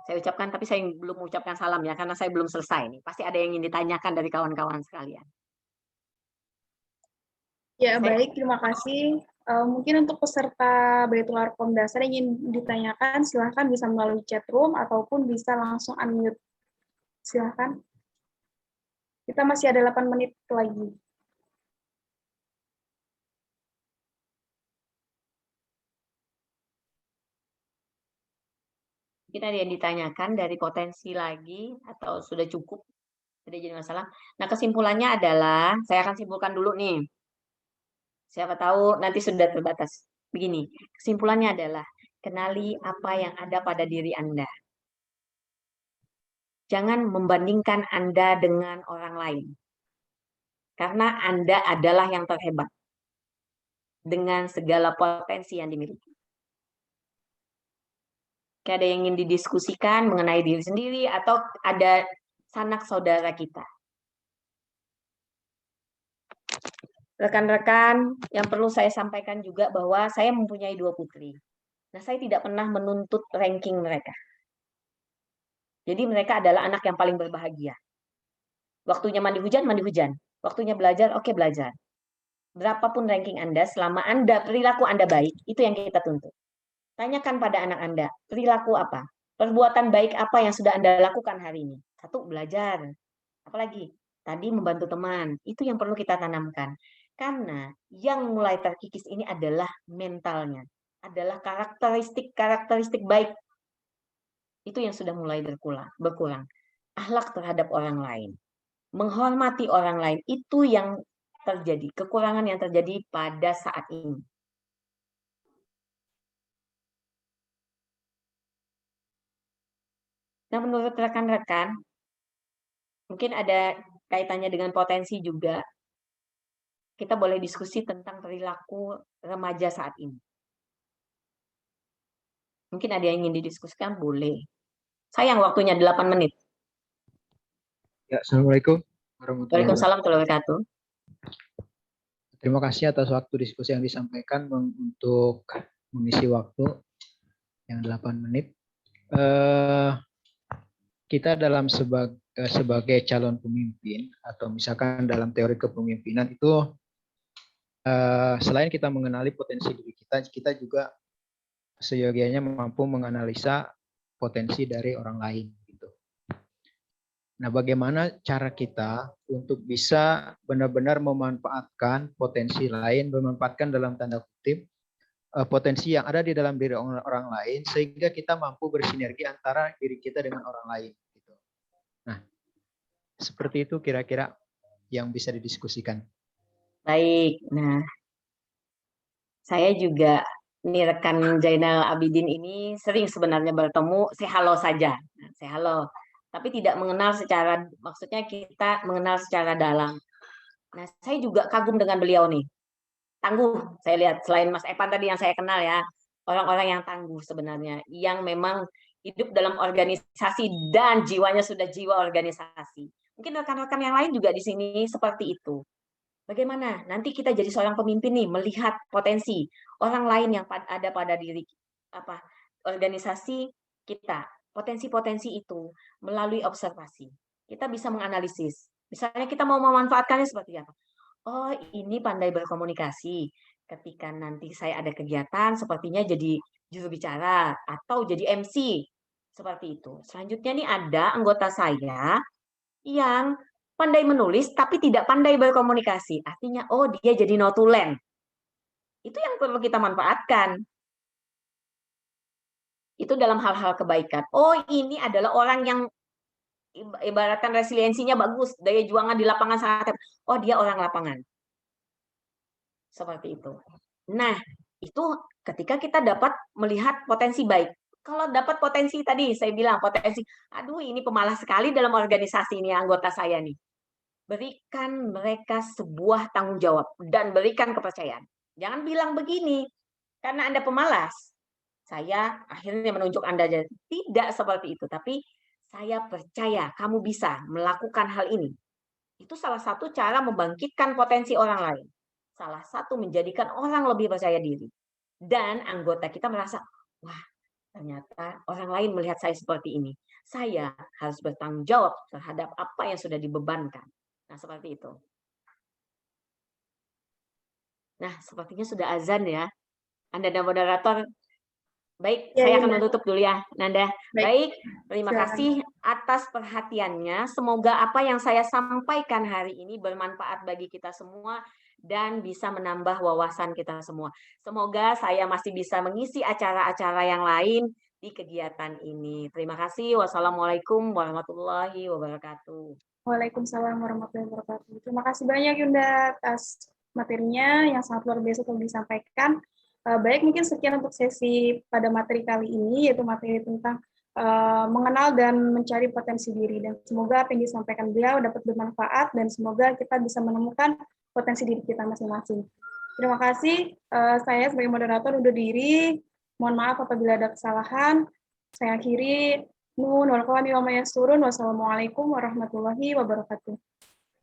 Saya ucapkan, tapi saya belum mengucapkan salam ya, karena saya belum selesai nih. Pasti ada yang ingin ditanyakan dari kawan-kawan sekalian. Ya, baik. Terima kasih. Mungkin untuk peserta Baitul Arqam dasar yang ingin ditanyakan, silahkan bisa melalui chat room ataupun bisa langsung unmute. Silahkan. Kita masih ada 8 menit lagi. Mungkin ada yang ditanyakan dari potensi lagi, atau sudah cukup, tidak jadi masalah. Nah, kesimpulannya adalah, saya akan simpulkan dulu nih. Siapa tahu nanti sudah terbatas. Begini, kesimpulannya adalah, kenali apa yang ada pada diri Anda. Jangan membandingkan Anda dengan orang lain. Karena Anda adalah yang terhebat. Dengan segala potensi yang dimiliki. Ada yang ingin didiskusikan mengenai diri sendiri atau ada sanak saudara kita. Rekan-rekan, yang perlu saya sampaikan juga bahwa saya mempunyai 2 putri. Nah, saya tidak pernah menuntut ranking mereka. Jadi mereka adalah anak yang paling berbahagia. Waktunya mandi hujan, mandi hujan. Waktunya belajar, oke belajar. Berapapun ranking Anda, selama perilaku Anda baik, itu yang kita tuntut. Tanyakan pada anak Anda, perilaku apa? Perbuatan baik apa yang sudah Anda lakukan hari ini? 1, belajar. Apalagi? Tadi membantu teman. Itu yang perlu kita tanamkan. Karena yang mulai terkikis ini adalah mentalnya. Adalah karakteristik baik. Itu yang sudah mulai berkurang. Akhlak terhadap orang lain. Menghormati orang lain. Itu yang terjadi. Kekurangan yang terjadi pada saat ini. Nah, menurut rekan-rekan, mungkin ada kaitannya dengan potensi juga. Kita boleh diskusi tentang perilaku remaja saat ini. Mungkin ada yang ingin didiskusikan, boleh. Sayang waktunya 8 menit. Ya, Assalamualaikum warahmatullahi Waalaikumsalam warahmatullahi wabarakatuh. Terima kasih atas waktu diskusi yang disampaikan untuk mengisi waktu yang 8 menit. eh, kita dalam sebagai calon pemimpin atau misalkan dalam teori kepemimpinan itu selain kita mengenali potensi diri kita, kita juga seyogianya mampu menganalisa potensi dari orang lain. Gitu. Nah, bagaimana cara kita untuk bisa benar-benar memanfaatkan potensi lain, memanfaatkan dalam tanda kutip potensi yang ada di dalam diri orang lain, sehingga kita mampu bersinergi antara diri kita dengan orang lain. Gitu. Nah, seperti itu kira-kira yang bisa didiskusikan. Baik, nah saya juga ini rekan Zainal Abidin ini sering sebenarnya bertemu, say halo saja, say halo, tapi tidak mengenal secara, maksudnya kita mengenal secara dalam. Nah, saya juga kagum dengan beliau nih, tangguh. Saya lihat selain Mas Evan tadi yang saya kenal ya, orang-orang yang tangguh sebenarnya, yang memang hidup dalam organisasi dan jiwanya sudah jiwa organisasi. Mungkin rekan-rekan yang lain juga di sini seperti itu. Bagaimana nanti kita jadi seorang pemimpin nih, melihat potensi orang lain yang ada pada diri organisasi kita, potensi-potensi itu melalui observasi. Kita bisa menganalisis. Misalnya kita mau memanfaatkannya seperti apa? Oh, ini pandai berkomunikasi. Ketika nanti saya ada kegiatan, sepertinya jadi juru bicara atau jadi MC. Seperti itu. Selanjutnya nih ada anggota saya yang pandai menulis tapi tidak pandai berkomunikasi. Artinya, oh dia jadi notulen. Itu yang perlu kita manfaatkan. Itu dalam hal-hal kebaikan. Oh, ini adalah orang yang ibaratkan resiliensinya bagus, daya juangan di lapangan sangat. Oh, dia orang lapangan. Seperti itu. Nah, itu ketika kita dapat melihat potensi baik. Kalau dapat potensi tadi, saya bilang potensi, aduh ini pemalas sekali dalam organisasi ini anggota saya nih. Berikan mereka sebuah tanggung jawab dan berikan kepercayaan. Jangan bilang begini, karena Anda pemalas, saya akhirnya menunjuk Anda. Tidak seperti itu, tapi saya percaya kamu bisa melakukan hal ini. Itu salah satu cara membangkitkan potensi orang lain. Salah satu menjadikan orang lebih percaya diri. Dan anggota kita merasa, wah ternyata orang lain melihat saya seperti ini. Saya harus bertanggung jawab terhadap apa yang sudah dibebankan. Nah, seperti itu. Nah, sepertinya sudah azan ya. Anda dan moderator. Baik, Ya, saya ya, akan menutup dulu ya, Nanda. Baik, terima Silakan. kasih atas perhatiannya. Semoga apa yang saya sampaikan hari ini bermanfaat bagi kita semua dan bisa menambah wawasan kita semua. Semoga saya masih bisa mengisi acara-acara yang lain di kegiatan ini. Terima kasih. Wassalamualaikum warahmatullahi wabarakatuh. Waalaikumsalam warahmatullahi wabarakatuh. Terima kasih banyak Yunda atas materinya yang sangat luar biasa telah disampaikan. Baik, mungkin sekian untuk sesi pada materi kali ini, yaitu materi tentang mengenal dan mencari potensi diri. Dan semoga apa yang disampaikan beliau dapat bermanfaat dan semoga kita bisa menemukan potensi diri kita masing-masing. Terima kasih. Saya sebagai moderator undur diri. Mohon maaf apabila ada kesalahan. Saya akhiri. Wassalamualaikum warahmatullahi wabarakatuh.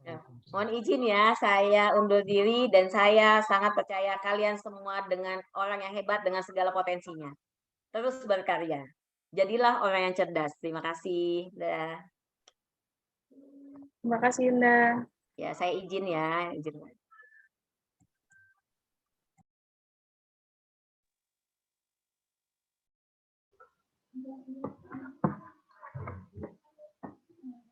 Ya, mohon izin ya, saya undur diri dan saya sangat percaya kalian semua dengan orang yang hebat dengan segala potensinya. Terus berkarya. Jadilah orang yang cerdas. Terima kasih. Dah. Terima kasih Yunda. Ya, saya izin ya. Izin.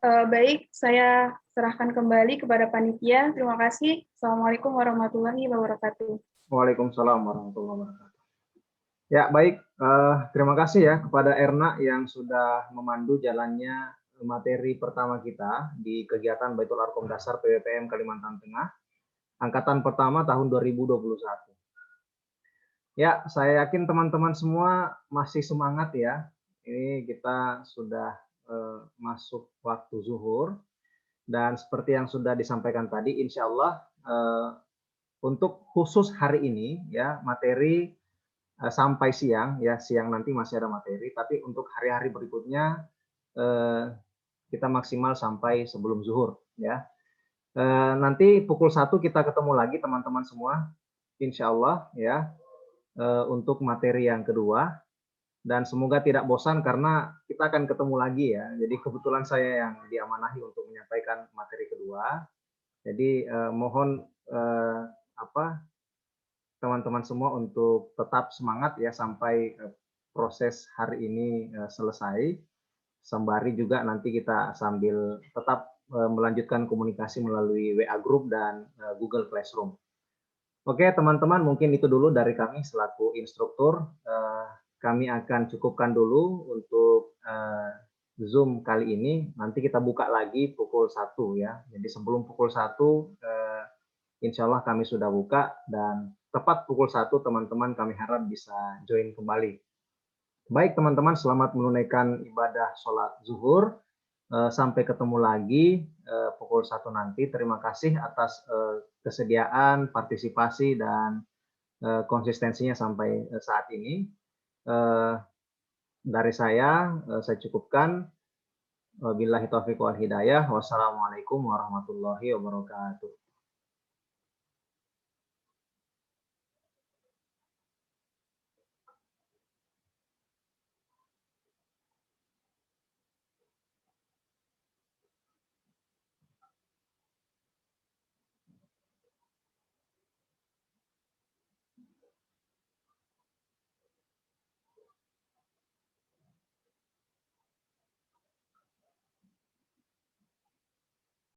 Baik, saya serahkan kembali kepada panitia. Terima kasih. Assalamualaikum warahmatullahi wabarakatuh. Waalaikumsalam warahmatullahi wabarakatuh. Ya, baik. Terima kasih ya kepada Erna yang sudah memandu jalannya materi pertama kita di kegiatan Baitul Arqam Dasar PWPM Kalimantan Tengah, angkatan pertama tahun 2021. Ya, saya yakin teman-teman semua masih semangat ya. Ini kita sudah masuk waktu zuhur dan seperti yang sudah disampaikan tadi, insya Allah untuk khusus hari ini ya materi sampai siang ya, siang nanti masih ada materi, tapi untuk hari-hari berikutnya kita maksimal sampai sebelum zuhur ya. Nanti pukul 1 kita ketemu lagi teman-teman semua, insya Allah ya, untuk materi yang kedua. Dan semoga tidak bosan karena kita akan ketemu lagi ya. Jadi kebetulan saya yang diamanahi untuk menyampaikan materi kedua. Jadi mohon teman-teman semua untuk tetap semangat ya sampai proses hari ini selesai. Sembari juga nanti kita sambil tetap melanjutkan komunikasi melalui WA Group dan Google Classroom. Oke teman-teman, mungkin itu dulu dari kami selaku instruktur. Kami akan cukupkan dulu untuk Zoom kali ini. Nanti kita buka lagi pukul 1 ya. Jadi sebelum pukul 1, insya Allah kami sudah buka dan tepat pukul 1 teman-teman kami harap bisa join kembali. Baik teman-teman, selamat menunaikan ibadah sholat zuhur. Sampai ketemu lagi pukul 1 nanti. Terima kasih atas kesediaan, partisipasi, dan konsistensinya sampai saat ini. Dari saya cukupkan. Wabillahi taufiq wal hidayah. Wassalamualaikum warahmatullahi wabarakatuh.